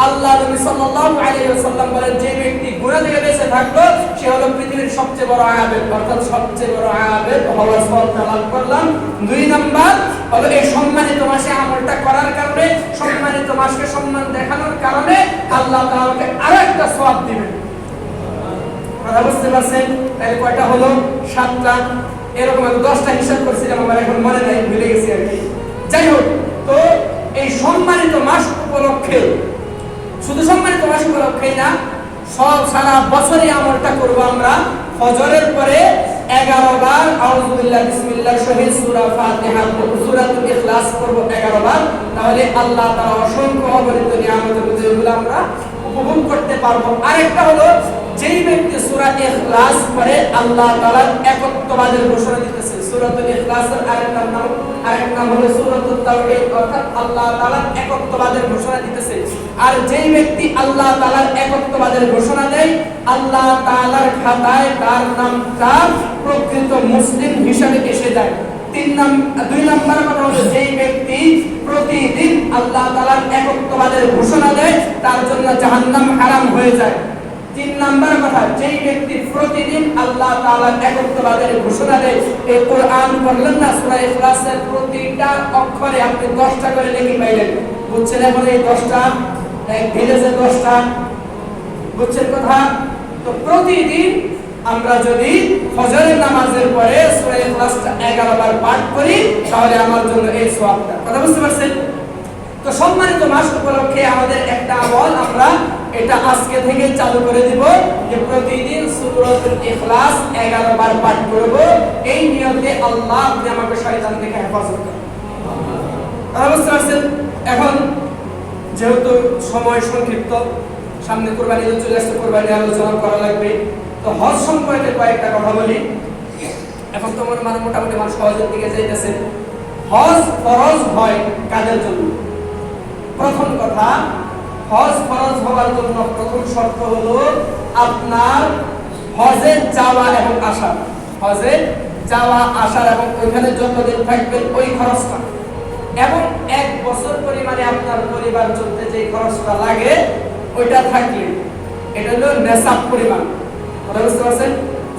আল্লাহ নবী সাল্লাল্লাহু আলাইহি ওয়াসাল্লাম বলেন যে ব্যক্তি গুনাহ থেকে বেঁচে থাকলো সে হলো পৃথিবীর সবচেয়ে বড় আবেদ, অর্থাৎ সবচেয়ে বড় আবেদ হওয়ার সওয়াবটা লাভ করলাম। 2 নাম্বার হলো এই সম্মানিত মাসে আমলটা করার কারণে, সম্মানিত মাসকে সম্মান দেখানোর কারণে আল্লাহ তাআলা আমাকে আরেকটা সওয়াব দিবেন। কথা বুঝতে পারছেন? তাহলে কয়টা হলো? 7টা। এরকম আমি 10টা হিসাব করছিলাম, আমার এখন মনে নাই, ভুলে গেছি আর কি। যাই হোক, তো এই সম্মানিত মাস উপলক্ষে, শুধু সম্মানিত মাস উপলক্ষেই না, সব সারা বছরে আমলটা করব আমরা। ফজরের পরে 11 বার আউযু বিল্লাহি বিসমিল্লাহ শহীদ সূরা ফাতিহা, সূরাতুল ইখলাস করব 11 বার। তাহলে আল্লাহ তাআলা অসংখ্য অগণিত নিয়ামতের যেগুলো আমরা উপভোগ করতে পারবো। আরেকটা হলো যেই ব্যক্তি সূরা ইখলাস পড়ে আল্লাহ তাআলার একত্ববাদের ঘোষণা দিতেছে। সূরাতুল ইখলাসের আরেকটা নাম হলো সূরাতুত তাওহীদ, অর্থাৎ আল্লাহ তাআলার একত্ববাদের ঘোষণা দিতেছে। আর যেই ব্যক্তি আল্লাহ তাআলার একত্ববাদের ঘোষণা দেয়, আল্লাহ তাআলার খাতায় তার নামটা প্রকৃত মুসলিম হিসাবে এসে যায়। দুই নাম্বার কথা হলো যেই ব্যক্তি প্রতিদিন আল্লাহ তাআলার একত্ববাদের ঘোষণা দেয়, তার জন্য জাহান্নাম হারাম হয়ে যায়। 3 নাম্বার কথা, যেই ব্যক্তি প্রতিদিন আল্লাহ তাআলার একত্ববাদের ঘোষণা দেয়, এই কোরআন পড়লেন না, সূরা ইখলাসের প্রতিটা অক্ষরে আপনি 10টা করে নেকি পাইলেন। বুঝছেন? এখন এই 10টা এক ভিলেজে 10টা, বুঝছেন কথা? তো প্রতিদিন আমরা যদি ফজরের নামাজের পরে সূরা ইখলাসটা 11 বার পাঠ করি, তাহলে আমার জন্য এই সওয়াবটা। কথা বুঝতে পারছেন? তো সম্মানিত মাস উপলক্ষে আমাদের একটা আমল, আমরা এটা আজকে থেকে চালু করে দিব যে প্রতিদিন সূরাতুল ইখলাস 11 বার পাঠ করব। এই নিয়তে আল্লাহ আপনি আমাকে শয়তান থেকে হেফাজত করুন। কথা বুঝতে পারছেন? এখন যেহেতু সময় সংক্ষিপ্ত, সামনে কুরবানি ঈদ চলে আসছে, কুরবানি আলোচনা করা লাগবে, তো হজ সম্পর্কে কয়েকটা কথা বলি। এখন তো মোটামুটি মানুষ হজের দিকে যাইতেছে। হজ ফরজ হয় কাদের জন্য? প্রথম কথা, হজ ফরজ হওয়ার জন্য প্রথম শর্ত হলো আপনার হজে যাওয়া এবং আসা। হজে যাওয়া আসার এবং ওইখানে যতদিন থাকবেন ওই খরচটা, এবং 1 বছর পরিমাণে আপনার পরিবার চলতে যে খরচটা লাগে ওইটা থাকলে, এটা হলো নেসাব পরিমাণ। কথা বুঝতে পারছেন?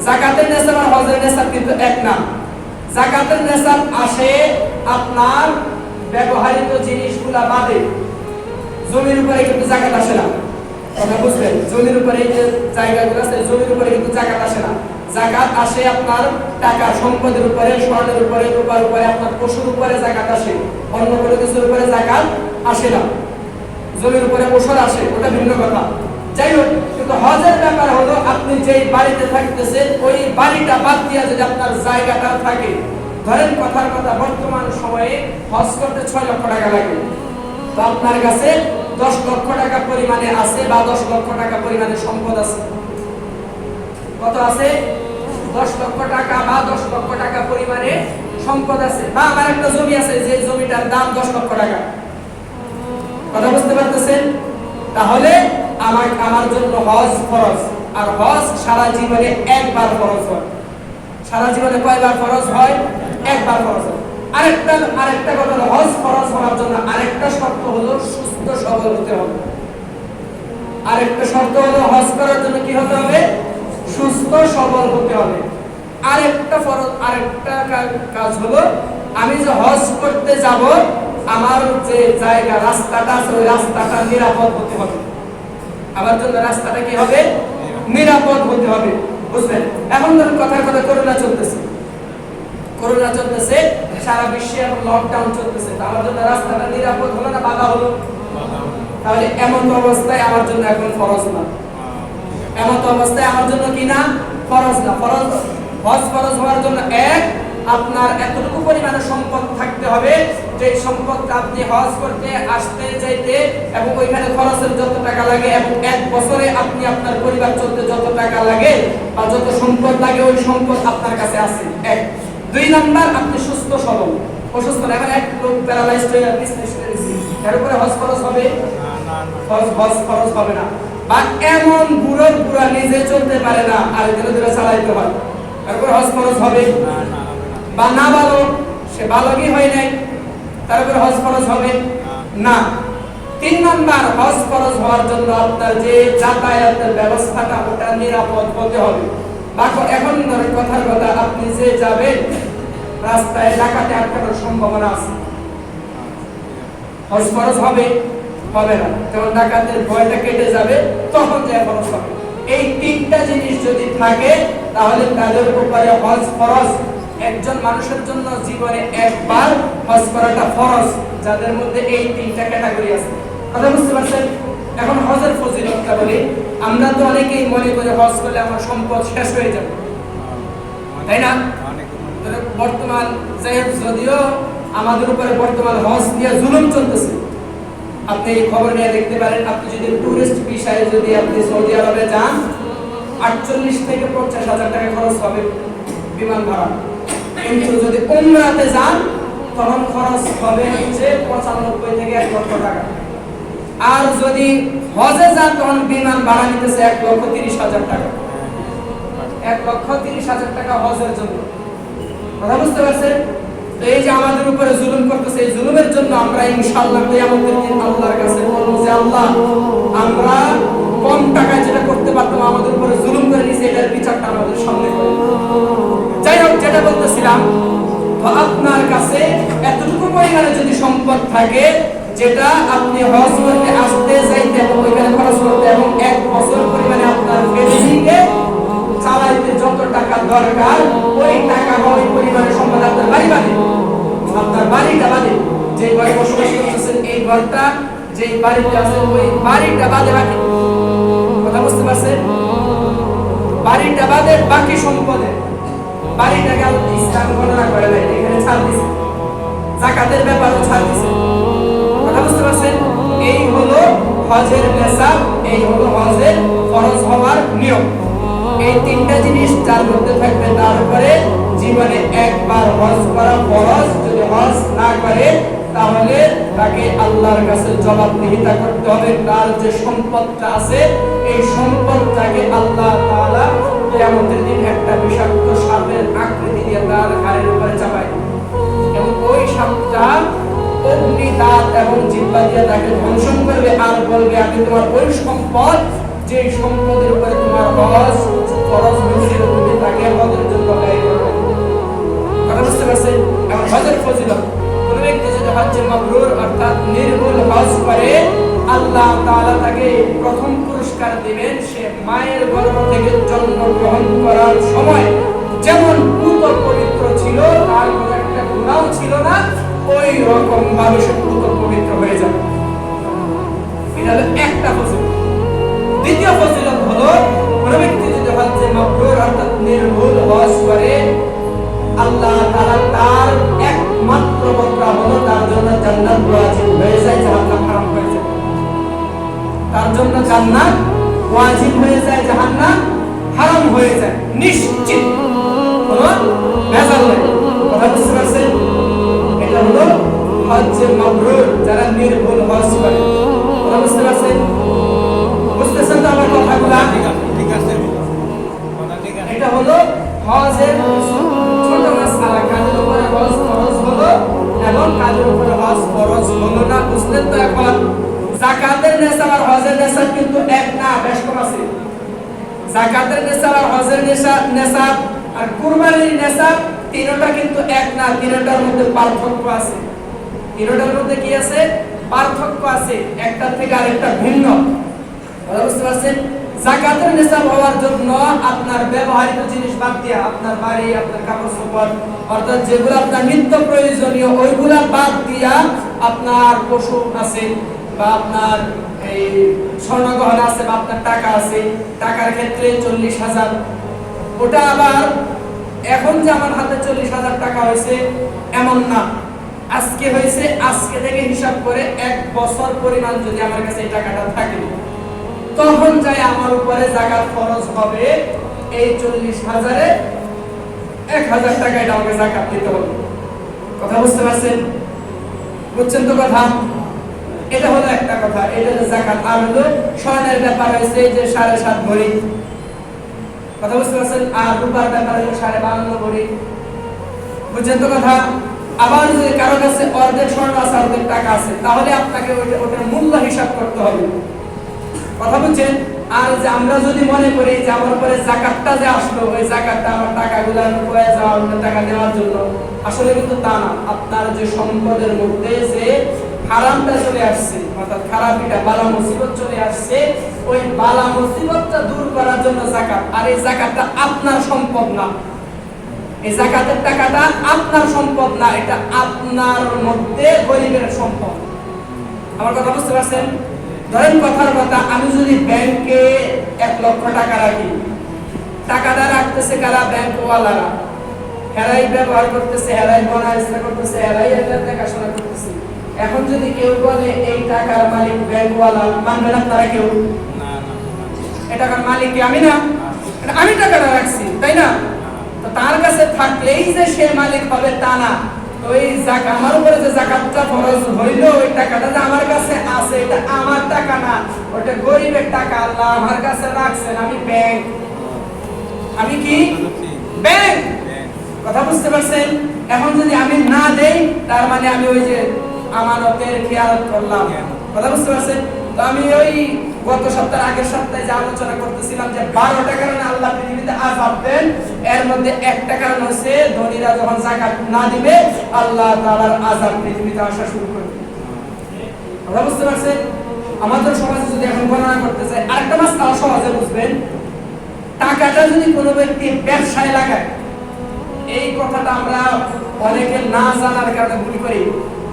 যাকাতের নেসাব আর হজের নেসাব কিন্তু এক না। যাকাতের নেসাব আসে আপনার ব্যবহৃত জিনিসগুলা বাদে, জমির উপরে কিন্তু যাকাত আসে না। কথা বুঝলেন? জমির উপরে যে জায়গাগুলো আছে, জমির উপরে কিন্তু যাকাত আসে না। যাকাত আসে আপনার টাকা সম্পদের উপরে, স্বর্ণের উপরে, রূপার উপরে, আপনার পশুর উপরে যাকাত আসে। অন্য কোনো কিছুর উপরে যাকাত আসে না। জমির উপরে ওষুধ আসে, ওটা ভিন্ন কথা। যাই হোক, কিন্তু হজের ব্যাপার হলো আপনি যেই বাড়িতে থাকতেছেন ওই বাড়িটা বাদ দিয়ে যদি আপনার জায়গাটা থাকে, ধরেন কথার কথা বর্তমান সময়ে হজ করতে 6 লক্ষ টাকা লাগে, তো আপনার কাছে 10 লক্ষ টাকা পরিমাণে আছে বা 10 লক্ষ টাকা পরিমাণে সম্পদ আছে। কত আছে? 10 লক্ষ টাকা বা 10 লক্ষ টাকা পরিমাণে সম্পদ আছে, বা আমার একটা জমি আছে যে জমিটার দাম 10 লক্ষ টাকা। কথা বুঝতে পারতেছেন? তাহলে আমার জন্য হজ ফরজ। আর হজ সারা জীবনে একবার ফরজ হয়। সারা জীবনে কয়বার ফরজ হয়? একবার ফরজ হয়। আরেকটা কথা হলো, হজ ফরজ হওয়ার জন্য আরেকটা শর্ত হলো সুস্থ সবল হতে হবে। আরেকটা শর্ত হলো হজ করার জন্য কি হতে হবে? সুস্থ সবল হতে হবে। আরেকটা কাজ হলো, আমি যে হজ করতে যাব, আমার যে জায়গা রাস্তাটা আছে ওই রাস্তাটা নিরাপদ হতে হবে। আমার জন্য রাস্তাটা কি হবে? নিরাপদ হতে হবে। বুঝলেন? এখন ধরুন কথার কথা করোনা চলতেছে, সারা বিশ্বে এখন লকডাউন চলতেছে, তো আমার জন্য রাস্তাটা নিরাপদ হলো না বাধা হলো? তাহলে এমন অবস্থায় আমার জন্য এখন ফরজ না। এমন অবস্থায় আমার জন্য কি না? ফরজ না। হজ ফরজ হওয়ার জন্য আপনার এতটুকু পরিমাণে সম্পদ থাকতে হবে যে সম্পদটা আপনি হজ করতে আসতে যাইতে এবং ওইখানে খরচের যত টাকা লাগে এবং 1 বছরে আপনি আপনার পরিবার চলতে যত টাকা লাগে বা যত সম্পদ লাগে ওই সম্পদ আপনার কাছে আছে। 1 2 নাম্বার, আপনি সুস্থ সবল। অসুস্থ না, এখন এক লোক প্যারালাইজড হয়ে বিজনেস করেছে, এর উপরে হজ ফরজ হবে? হজ ফরজ হবে না। বা এমন বুড়া নিজে চলতে পারে না, আর ধীরে চালাইতে হয়, এর উপরে হজ ফরজ হবে? বা না বালক, সে বালকই হয় নাই, তারপরে হজ ফরজ হবে না। 3 নাম্বার, হজ ফরজ হওয়ার জন্য আপনার যে যাতায়াতের ব্যবস্থাটা ওটা নিরাপদ হতে হবে। এখন ধরেন কথার কথা, আপনি যে যাবেন রাস্তায় ডাকাতে আটকানোর সম্ভাবনা আছে, হজ ফরজ হবে না। যখন ডাকাতের ভয়টা কেটে যাবে তখন যে ফরজ হবে। এই 3টা জিনিস যদি থাকে তাহলে তাদের উপরে হজ ফরজ। একজন মানুষের জন্য জীবনে একবার হজ করাটা ফরজ, যাদের মধ্যে এই 3টা ক্যাটাগরি আছে। কথা বুঝতে পারছেন? এখন হজের ফজিলতটা বলি। আমরা তো অনেকেই মনে করি হজ করলে আমার সম্পদ শেষ হয়ে যাবে, তাই না? বর্তমান যদিও আমাদের উপরে বর্তমান হজ নিয়ে জুলুম চলতেছে, আপনি এই খবর নিয়ে দেখতে পারেন, আপনি যদি টুরিস্ট ভিসায় যদি আপনি সৌদি আরবে যান 48 থেকে 50,000 টাকা খরচ হবে বিমান ভাড়া। কিন্তু যদি উমরাতে যান তখন খরচ হবে হচ্ছে 95 থেকে 1 লক্ষ টাকা। আর যদি হজে যান তখন বিমান ভাড়া নিতেছে 1,30,000 টাকা। 1,30,000 টাকা হজের জন্য। কথা বুঝতে পারছেন? এই যে আমাদের উপরে জুলুম করতেছে, এই জুলুমের জন্য আমরা ইনশাআল্লাহ কিয়ামতের দিন আল্লাহর কাছে বলবো যে আল্লাহ, আমরা কম টাকায় যেটা করতে পারতাম আমাদের উপরে জুলুম করে নিয়েছে, এটার বিচারটা আমাদের সামনে করুন। যাই হোক, যেটা বলতেছিলাম, তো আপনার কাছে এতটুকু পরিমাণে যদি সম্পদ থাকে যেটা আপনি হজ করতে আসতে যাইতে এবং ওইখানে খরচ করতে এবং 1 বছর পরিমাণে আপনার ফ্যামিলিকে চালাইতে যত টাকা দরকার, ওই টাকা বা ওই পরিমাণের সম্পদ আপনার বাড়ি বাদে, আপনার বাড়িটা বাদে, যে ঘরে বসবাস করতেছেন এই ঘরটা, যে বাড়িতে আছেন ওই বাড়িটা বাদে বাকি। কথা বুঝতে পারছেন? বাড়িটা বাদে বাকি সম্পদে বাড়িটাকে ইসলাম গণনা করে নাই, এখানে ছাড় দিছে, যাকাতের ব্যাপারও ছাড় দিছে। কথা বুঝতে পারছেন? এই হলো হজের নেসাব, এই হলো হজের ফরজ হওয়ার নিয়ম। এই 3টা জিনিস যার মধ্যে থাকবে তার উপরে জীবনে একবার হজ করা ফরজ। যদি হজ না করে তাহলে তাকে আল্লাহর কাছে জবাবদিহিতা করতে হবে। তার যে সম্পদটা আছে এই সম্পদটাকে আল্লাহ তাআলা কিয়ামতের দিন একটা বিষাক্ত সাপের আকৃতি দিয়ে তার ঘাড়ের উপরে চাপায় এবং ওই সাপটা অগ্নি দাঁত এবং জিহ্বা দিয়ে তাকে ধ্বংসন করবে আর বলবে, আমি তোমার ওই সম্পদ, যে সম্পদের উপরে তোমার হজ ফরজ হয়েছিল, তুমি তাকে হজের জন্য ব্যয় করবে। কথা বুঝতে পারছেন? এবং হজের ফজিলত, কোন ব্যক্তি যদি হজ্জে মাবরুর অর্থাৎ নির্ভুল হজ করে, আল্লাহ তাআলা তাকে প্রথম পুরস্কার দিবেন, সে মায়ের গর্ভ থেকে জন্মগ্রহণ করার সময় যেমন পুত পবিত্র ছিল, তার কোনো একটা গুনাহ ছিল না, ওই রকম ভাবে সে পুত পবিত্র হয়ে যাবে। এটা হলো একটা ফজিলত। দ্বিতীয় ফজিলত হলো, কোন ব্যক্তি যদি হজ্জে মাবরুর অর্থাৎ নির্ভুল হজ করে, আল্লাহ তাআলা তার একমাত্র বদলা হলো তার জন্য জান্নাত ওয়াজিব হয়ে যায়, জাহান্নাম হারাম হয়ে যায়। তার জন্য জান্নাত ওয়াজিব হয়ে যায়, জাহান্নাম হারাম হয়ে যায়, নিশ্চিত, কোনো ভেজাল নেই। কথা বুঝতে পারছেন? এটা হলো হজ্জে মাবরুর, যারা নির্ভুল হজ করে। কথা বুঝতে পারছেন? বুঝতেছেন তো আমার কথাগুলো? ঠিক আছে। এটা হলো হজের ছোট মাসআলা, কাজের উপরে হজ ফরজ হলো এবং কাজের উপরে হজ ফরজ হলো না। বুঝলেন তো? এখন যাকাতের নেসাব আর হজের নেসাব কিন্তু এক না, বেশ কম আছে। যাকাতের নেসাব আর হজের নেসাব আর কুরবানির নেসাব তিনটা কিন্তু এক না, তিনটার মধ্যে পার্থক্য আছে। তিনটার মধ্যে কি আছে? পার্থক্য আছে, একটার থেকে আরেকটা ভিন্ন। বুঝতে পারছেন? যাকাতের নিসাব হওয়ার জন্য আপনার ব্যবহারিক জিনিস বাদ দিয়া, আপনার বাড়ি, আপনার কাপড় চোপড় অর্থাৎ যেগুলো আপনার নিত্য প্রয়োজনীয় ওইগুলা বাদ দিয়া আপনার পশু আছে বা আপনার এই স্বর্ণ গহনা আছে বা আপনার টাকা আছে, টাকার ক্ষেত্রে 40,000। ওটা আবার এখন যে আমার হাতে 40,000 টাকা হয়েছে এমন না, আজকে হয়েছে, আজকে থেকে হিসাব করে 1 বছর পরিমাণ যদি আমার কাছে এই টাকাটা থাকে, তখন যাই আমার উপরে যাকাত ফরজ হবে। এই 40,000-এ 1,000 টাকা এটা আমাকে যাকাত দিতে হবে। কথা বুঝতে পারছেন? বুঝছেন তো কথা? এটা হলো একটা কথা, এটা হলো যাকাত। আর হলো স্বর্ণের ব্যাপার হয়েছে যে 7.5 ভরি। কথা বুঝতে পারছেন? আর রূপার ব্যাপার হলো 52.5 ভরি। বুঝছেন তো কথা? আবার যদি কারো কাছে অর্ধেক স্বর্ণ আছে, অর্ধেক টাকা আছে, তাহলে আপনাকে ওটার মূল্য হিসাব করতে হবে। কথা বুঝছেন? আর যে আমরা যদি মনে করি যে আমার উপরে যাকাতটা যে আসলো, ওই যাকাতটা আমার টাকাগুলো কয়ে যাওয়া, টাকা দেওয়ার জন্য, আসলে কিন্তু তা না। আপনার যে সম্পদের মধ্যে যে হারামটা চলে আসছে, অর্থাৎ খারাপিটা, বালা মুসিবত চলে আসছে, ওই বালা মুসিবতটা দূর করার জন্য যাকাত। আর এই যাকাতটা আপনার সম্পদ না, এই যাকাতের টাকাটা আপনার সম্পদ না, এটা আপনার মধ্যে গরিবের সম্পদ। আমার কথা বুঝতে পারছেন? ধরেন কথার কথা, আমি যদি ব্যাংকে 1 লক্ষ টাকা রাখি, টাকাটা রাখতেছে কারা? ব্যাংকওয়ালারা। হেরাই ব্যবহার করতেছে, হেরাই বনায়সা করতেছে, হেরাই এটা দেখাশোনা করতেছে। এখন যদি কেউ বলে এই টাকার মালিক ব্যাংকওয়ালা, মানবেন আপনারা কেউ? এই টাকার মালিক কি আমি না? আমি টাকাটা রাখছি, তাই না? তো তার কাছে থাকলেই যে সে মালিক হবে তা না। ওই যাকাত, আমার উপরে যে যাকাতটা ফরজ হইল, ওই টাকাটা যে আমার কাছে আছে, এটা আমার টাকা না, ওটা গরিবের টাকা। আল্লাহ আমার কাছে রাখছেন, আমি ব্যাংক। আমি কি ব্যাংক? কথা বুঝতে পারছেন? এখন যদি আমি না দেই, তার মানে আমি ওই যে আমানতের খেয়ালত করলাম। কথা বুঝতে পারছেন? তো আমি ওই গত সপ্তাহের আগের সপ্তাহে যে আলোচনা করতেছিলাম যে 12টা কারণে আল্লাহ পৃথিবীতে আযাব দেন, এর মধ্যে একটা কারণ হচ্ছে ধনীরা যখন যাকাত না দিবে আল্লাহ তাআলার আযাব পৃথিবীতে আসা শুরু করবে। কথা বুঝতে পারছেন? আমাদের সমাজে যদি এখন গণনা করতে চাই, আরেকটা মাসআলা সহজে বুঝবেন। টাকাটা যদি কোনো ব্যক্তি ব্যবসায় লাগায়, এই কথাটা আমরা অনেকে না জানার কারণে ভুল করি।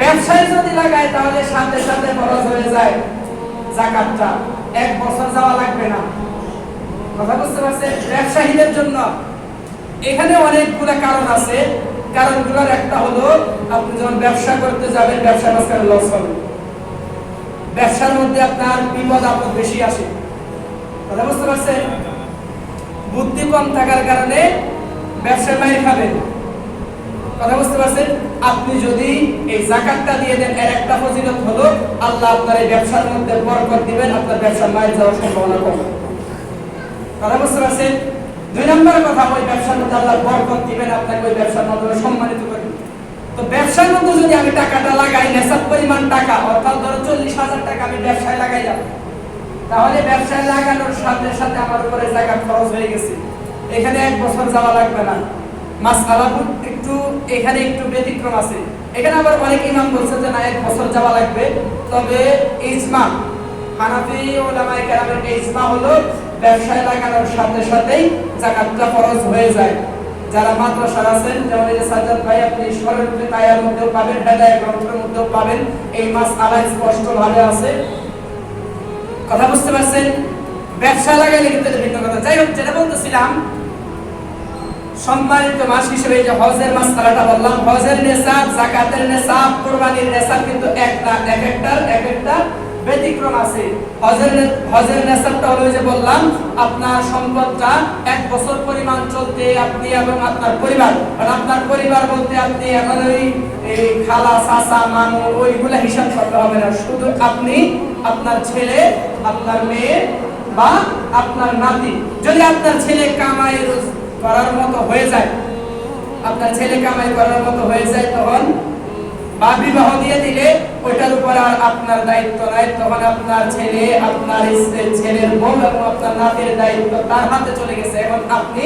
ব্যবসায় যদি লাগায় তাহলে সাথে সাথে খরচ হয়ে যায় যাকাতটা, 1 বছর যাওয়া লাগবে না। কথা বুঝতে পারছেন? ব্যবসায়ীদের জন্য এখানে অনেকগুলো কারণ আছে। কারণগুলোর একটা হলো, আপনি যখন ব্যবসা করতে যাবেন, ব্যবসার মাঝখানে লস হবে, ব্যবসার মধ্যে আপনার বিপদ আপদ বেশি আসে। কথা বুঝতে পারছেন? বুদ্ধি কম থাকার কারণে ব্যবসায় মাইর খাবেন। কথা বুঝতে পারছেন? আপনি যদি এই যাকাতটা দিয়ে দেন, এর একটা ফজিলত হলো আল্লাহ আপনার এই ব্যবসার মধ্যে বরকত দিবেন, আপনার ব্যবসা মাইর যাওয়ার সম্ভাবনা কম। কথা বুঝতে পারছেন? 2 নম্বর কথা, ওই ব্যবসার মধ্যে আল্লাহ বরকত দিবেন, আপনাকে ওই ব্যবসার মাধ্যমে সম্মানিত করবেন। তো ব্যবসার মধ্যে যদি আমি টাকাটা লাগাই, নেশাব পরিমাণ টাকা, অর্থাৎ ধরো 40,000 টাকা আমি ব্যবসায় লাগাইলাম, তাহলে ব্যবসায় লাগানোর সাথে সাথে আমার উপরে যাকাত খরচ হয়ে গেছে। এখানে 1 বছর যাওয়া লাগবে না। মাসআলা একটু এখানে একটু ব্যতিক্রম আছে। এখানে আবার অনেক ইমাম বলছে যে না, 1 বছর যাওয়া লাগবে। তবে ইজমা, হানাফি উলামায়ে কেরামের ইজমা হলো ব্যবসায় লাগানোর সাথে সাথেই যাকাতটা ফরজ হয়ে যায়। যারা মাদ্রাসা আছেন, যেমন এই যে সাজ্জাদ ভাই, আপনি সরলরূপে তায়ার মধ্যেও পাবেন, হেদায়েত গ্রন্থের মধ্যেও পাবেন, এই মাসআলা স্পষ্ট ভাবে আছে। কথা বুঝতে পারছেন? ব্যবসা লাগাইলে কিন্তু এটা ভিন্ন কথা। যাই হোক, যেটা বলতেছিলাম, সম্মানিত মাস হিসেবে যে হজের মাসআলাটা বললাম, হজের নেসাব, যাকাতের নেসাব, কুরবানির নেসাব কিন্তু একটা একটা ব্যতিক্রম আছে। হজের নেসাবটা হলো যে বললাম, আপনার সম্পদটা 1 বছর পরিমাণ চলতে আপনি এবং আপনার পরিবার, আর আপনার পরিবার বলতে আপনি এখন ওই খালা, চাচা, মামু ওইগুলা হিসাব করতে হবে না। শুধু আপনি, আপনার ছেলে, আপনার মেয়ে বা আপনার নাতি। যদি আপনার ছেলে কামাই করার মতো হয়ে যায়, আপনার ছেলে কামাই করার মতো হয়ে যায়, তখন বা বিবাহ দিয়ে দিলে ওইটার উপর আর আপনার দায়িত্ব নাই। তখন আপনার ছেলে, আপনার ছেলের বউ এবং আপনার নাতির দায়িত্ব তার হাতে চলে গেছে। এখন আপনি,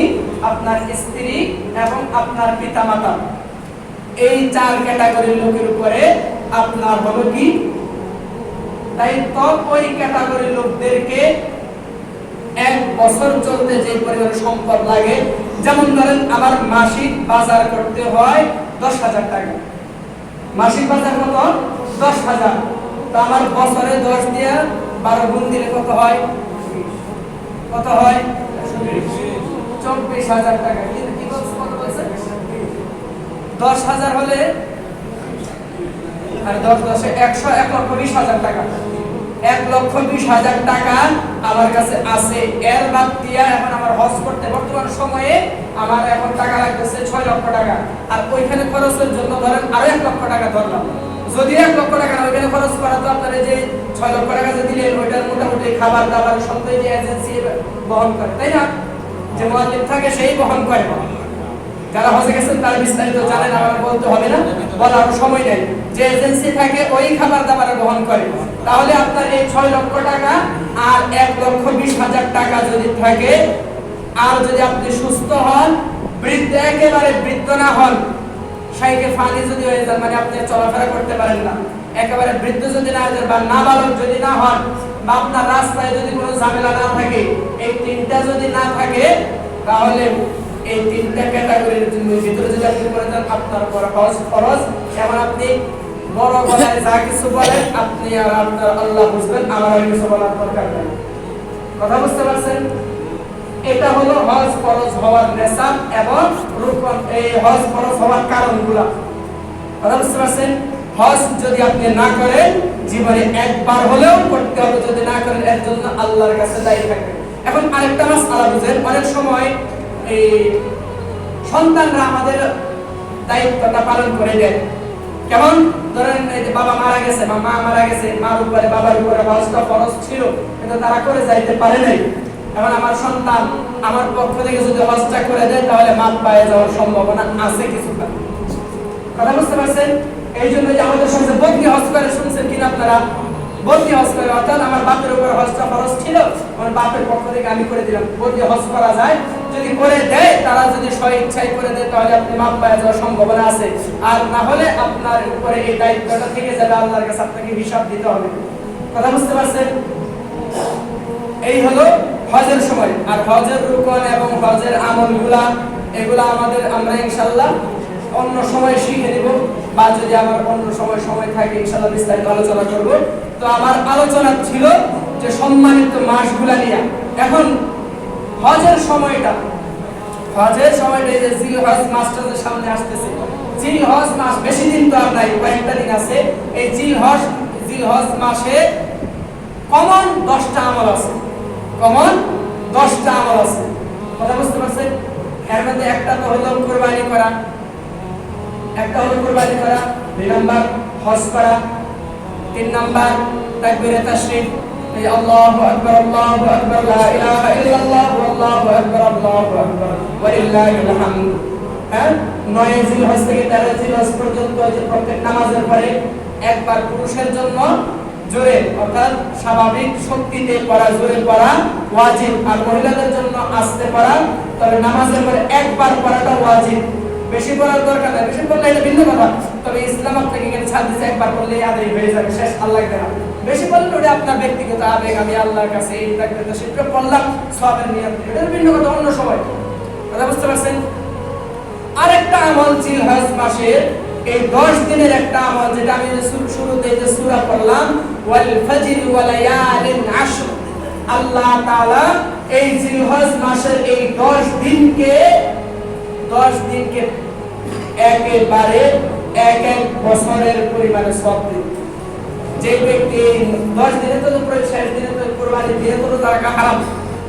আপনার স্ত্রী এবং আপনার পিতামাতা, এই 4 ক্যাটাগরির লোকের উপরে আপনার হলো কি দায়িত্ব। ওই ক্যাটাগরির লোকদেরকে 1 বছর চলতে যে পরিমাণ সম্পদ লাগে, যেমন ধরেন আমার মাসিক বাজার করতে হয় 10,000 টাকা, মাসিক বাজার কত? 10,000। তো আমার বছরে 10 দিয়ে 12 গুণ দিলে কত হয়? কত হয়? 24,000 টাকা। কিন্তু কি বলছে, কত বলছে? 10,000 হলে আর 10 10 100, 1,20,000 টাকা। 1,20,000 টাকা আমার কাছে আছে। এর বাদ দিয়া এখন আমার হজ করতে বর্তমান সময়ে আমার এখন টাকা লাগতেছে 6 লক্ষ টাকা। আর ওইখানে খরচের জন্য ধরেন আরো 1 লক্ষ টাকা ধরলাম। যদি 1 লক্ষ টাকা ওইখানে খরচ করা, তো আপনারা যে 6 লক্ষ টাকা যে দিলেন, ওইটার মোটামুটি খাবার দাবার সব তো এই এজেন্সি বহন করে, তাই না? যে মুআল্লিম থাকে সেই বহন করে। যারা হজে গেছেন তারা বিস্তারিত জানেন, আমার বলতে হবে না, বলার সময় নেই। যে এজেন্সি থাকে ওই খাবার দাবার বহন করে। তাহলে আপনার এই 6 লক্ষ টাকা আর 1,20,000 টাকা যদি থাকে, আর যদি আপনি সুস্থ হন, বৃদ্ধ, একেবারে বৃদ্ধ না হন, শাইখে ফানি যদি হয়ে যান, মানে আপনি চলাফেরা করতে পারেন না, একেবারে বৃদ্ধ যদি না হন, বা নাবালক যদি না হন, বা আপনার রাস্তায় যদি কোনো ঝামেলা না থাকে, এই 3টা যদি না থাকে, তাহলে এই 3টা ক্যাটাগরির ভিতরে যদি আপনি করে দেন, আপনার উপর হজ ফরজ। যেমন আপনি বড় গলায় যা কিছু বলেন, আপনি আর আপনার আল্লাহ বুঝবেন, আমার আর কিছু বলার দরকার নেই। কথা বুঝতে পারছেন? এটা হলো হজ ফরজ হওয়ার নেসাব এবং রুকন, এই হজ ফরজ হওয়ার কারণগুলো। কথা বুঝতে পারছেন? হজ যদি আপনি না করেন জীবনে একবার হলেও করতে হবে, যদি না করেন এর জন্য আল্লাহর কাছে দায়ী থাকবেন। এখন আরেকটা মাসআলা বুঝেন, অনেক সময় এই সন্তানরা আমাদের দায়িত্বটা পালন করে দেয়। কেমন ধরেন এই যে বাবা মারা গেছে বা মা মারা গেছে, মার উপরে বাবার উপরে হজটা ফরজ ছিল কিন্তু তারা করে যাইতে পারে নাই। এখন আমার সন্তান আমার পক্ষ থেকে যদি হজটা করে দেয় তাহলে মাপ পায়ে যাওয়ার সম্ভাবনা আছে কিছুটা। কথা বুঝতে পারছেন? এই জন্য যে আমাদের সমাজে বদলি হজ করে, শুনছেন কিনা আপনারা? বদলি হজ করে অর্থাৎ আমার বাপের উপর হজটা ফরজ ছিল, আমার বাপের পক্ষ থেকে আমি করে দিলাম। বদলি হজ করা যায়, যদি করে দেয় তারা যদি স্বইচ্ছায় করে দেয় তাহলে আপনি মাপ পাওয়া যাওয়ার সম্ভাবনা আছে। আর না হলে আপনার উপরে এই দায়িত্বটা থেকে যাবে, আল্লাহর কাছে আপনাকে হিসাব দিতে হবে। কথা বুঝতে পারছেন? এই হলো হজের সময়। আর হজের রুকন এবং হজের আমলগুলা এগুলা আমরা ইনশাআল্লাহ অন্য সময় শিখে নিব, বা যদি আমার অন্য সময় থাকে ইনশাআল্লাহ বিস্তারিত আলোচনা করব। তো আমার আলোচনা ছিল যে সম্মানিত মাসগুলা নিয়ে। এখন হজের সময়টা এই যে জিলহজ মাসটা যে সামনে আসতেছে, জিলহজ মাস বেশি দিন তো আর নাই, কয়েকটা দিন আছে। এই জিলহজ মাসে কমন 10টা আমল আছে, কথা বুঝতে পারছেন? এর মধ্যে একটা তো হলো কুরবানি করা, 2 নাম্বার হজ করা, 3 নাম্বার তাকবীরে তাশরীফ, এই আল্লাহু আকবার লা ইলাহা ইল্লাল্লাহ আল্লাহু আকবার ওয়ালিল্লাহিল হামদ। 9 জিলহজ থেকে 13 জিলহজ পর্যন্ত যে প্রত্যেক নামাজের পরে একবার পুরুষের জন্য জোরে অর্থাৎ স্বাভাবিক শক্তিতে পড়া, জোরে পড়া ওয়াজিব, আর মহিলাদের জন্য আস্তে পড়া। তবে নামাজের পরে একবার পড়াটা ওয়াজিব, বেশি পড়ার দরকার নেই। বেশি পড়লে এটা ভিন্ন কথা, তবে ইসলাম আপনাকে এখানে ছাড় দিচ্ছে একবার পড়লেই আদায় হয়ে যাবে, শেষ, আল্লাহ দেনা। বেশি পড়লে ওটা আপনার ব্যক্তিগত আবেগ, আমি আল্লাহর কাছে এই তাকবীরটা সেটা পড়লাম সওয়াবের নিয়ত, এটা ভিন্ন কথা, অন্য সময়। কথা বুঝতে পারছেন? আরেকটা আমল জিলহজ মাসের এই 10 দিনের একটা আমল, যেটা আমি শুরুতে যে সূরা পড়লাম, ওয়াল ফাজরি ওয়া লায়ালিন আশর। আল্লাহ তাআলা এই জিলহজ মাসের এই 10 দিনকে একেবারে এক বছরের পরিমাণে সওয়াব দিন। যে ব্যক্তি 10 দিনে তো শেষ দিনে তো কুরবানি দিয়ে তো রোজা রাখা হারাম,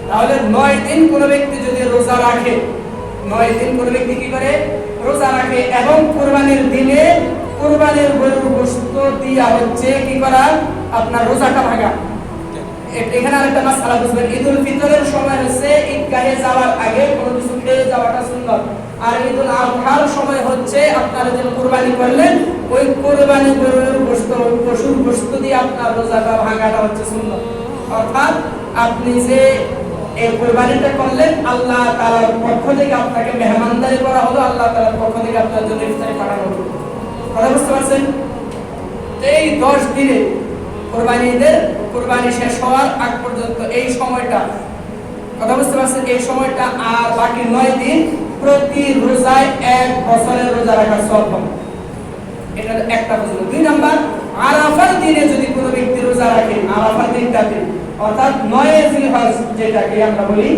তাহলে 9 দিন কোন ব্যক্তি যদি রোজা রাখে, 9 দিন কোন ব্যক্তি কি করে রোজা রাখে, এবং কুরবানির দিনে কুরবানির গরুর গোশত দিয়া হচ্ছে কি করা, আপনার রোজাটা ভাঙা। এখানে আরেকটা মাসআলা বুঝবেন, ঈদুল ফিতরের সময় হচ্ছে ঈদগাহে যাওয়ার আগে কোনো কিছু খেয়ে যাওয়াটা সুন্নাত, আর ঈদুল আযহার সময় হচ্ছে আপনারা যে কুরবানি করলেন ওই কুরবানি গরুর গোশত, পশুর গোশত দিয়ে আপনার রোজাটা ভাঙাটা হচ্ছে সুন্নাত। অর্থাৎ আপনি যে এই কুরবানিটা করলেন আল্লাহ তাআলার পক্ষ থেকে আপনাকে মেহমানদারি করা হলো, আল্লাহ তাআলার পক্ষ থেকে আপনার জন্য ইফতারি পাঠানো হলো। কথা বুঝতে পারছেন? এই 10 দিনে কুরবানি শেষ হওয়ার আগ পর্যন্ত এই সময়টা, কথা বুঝতে পারছেন, এই সময়টা আর বাকি 9 দিন প্রতি রোজায় 1 বছরের রোজা রাখার সওয়াব হবে। এটা একটা বুঝলো। 2 নাম্বার, আরাফার দিনে যদি কোনো ব্যক্তি রোজা রাখে, আরাফার দিনটাতে অর্থাৎ 9 জিলহজ যেটাকে আমরা বলি,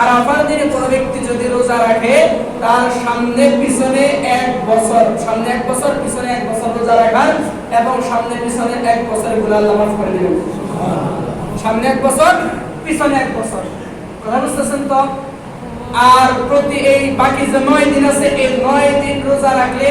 আরাফার দিনে কোনো ব্যক্তি যদি রোজা রাখে তার সামনে পিছনে 1 বছর, সামনে 1 বছর পিছনে 1 বছর রোজা রাখার, এবং সামনে পিছনে 1 বছরের গুনাহ আল্লাহ মাফ করে দিবেন। সামনে 1 বছর পিছনে 1 বছর, কথা বুঝতেছেন তো? আর প্রতি এই বাকি যে 9 দিন আছে এই 9 দিন রোজা রাখলে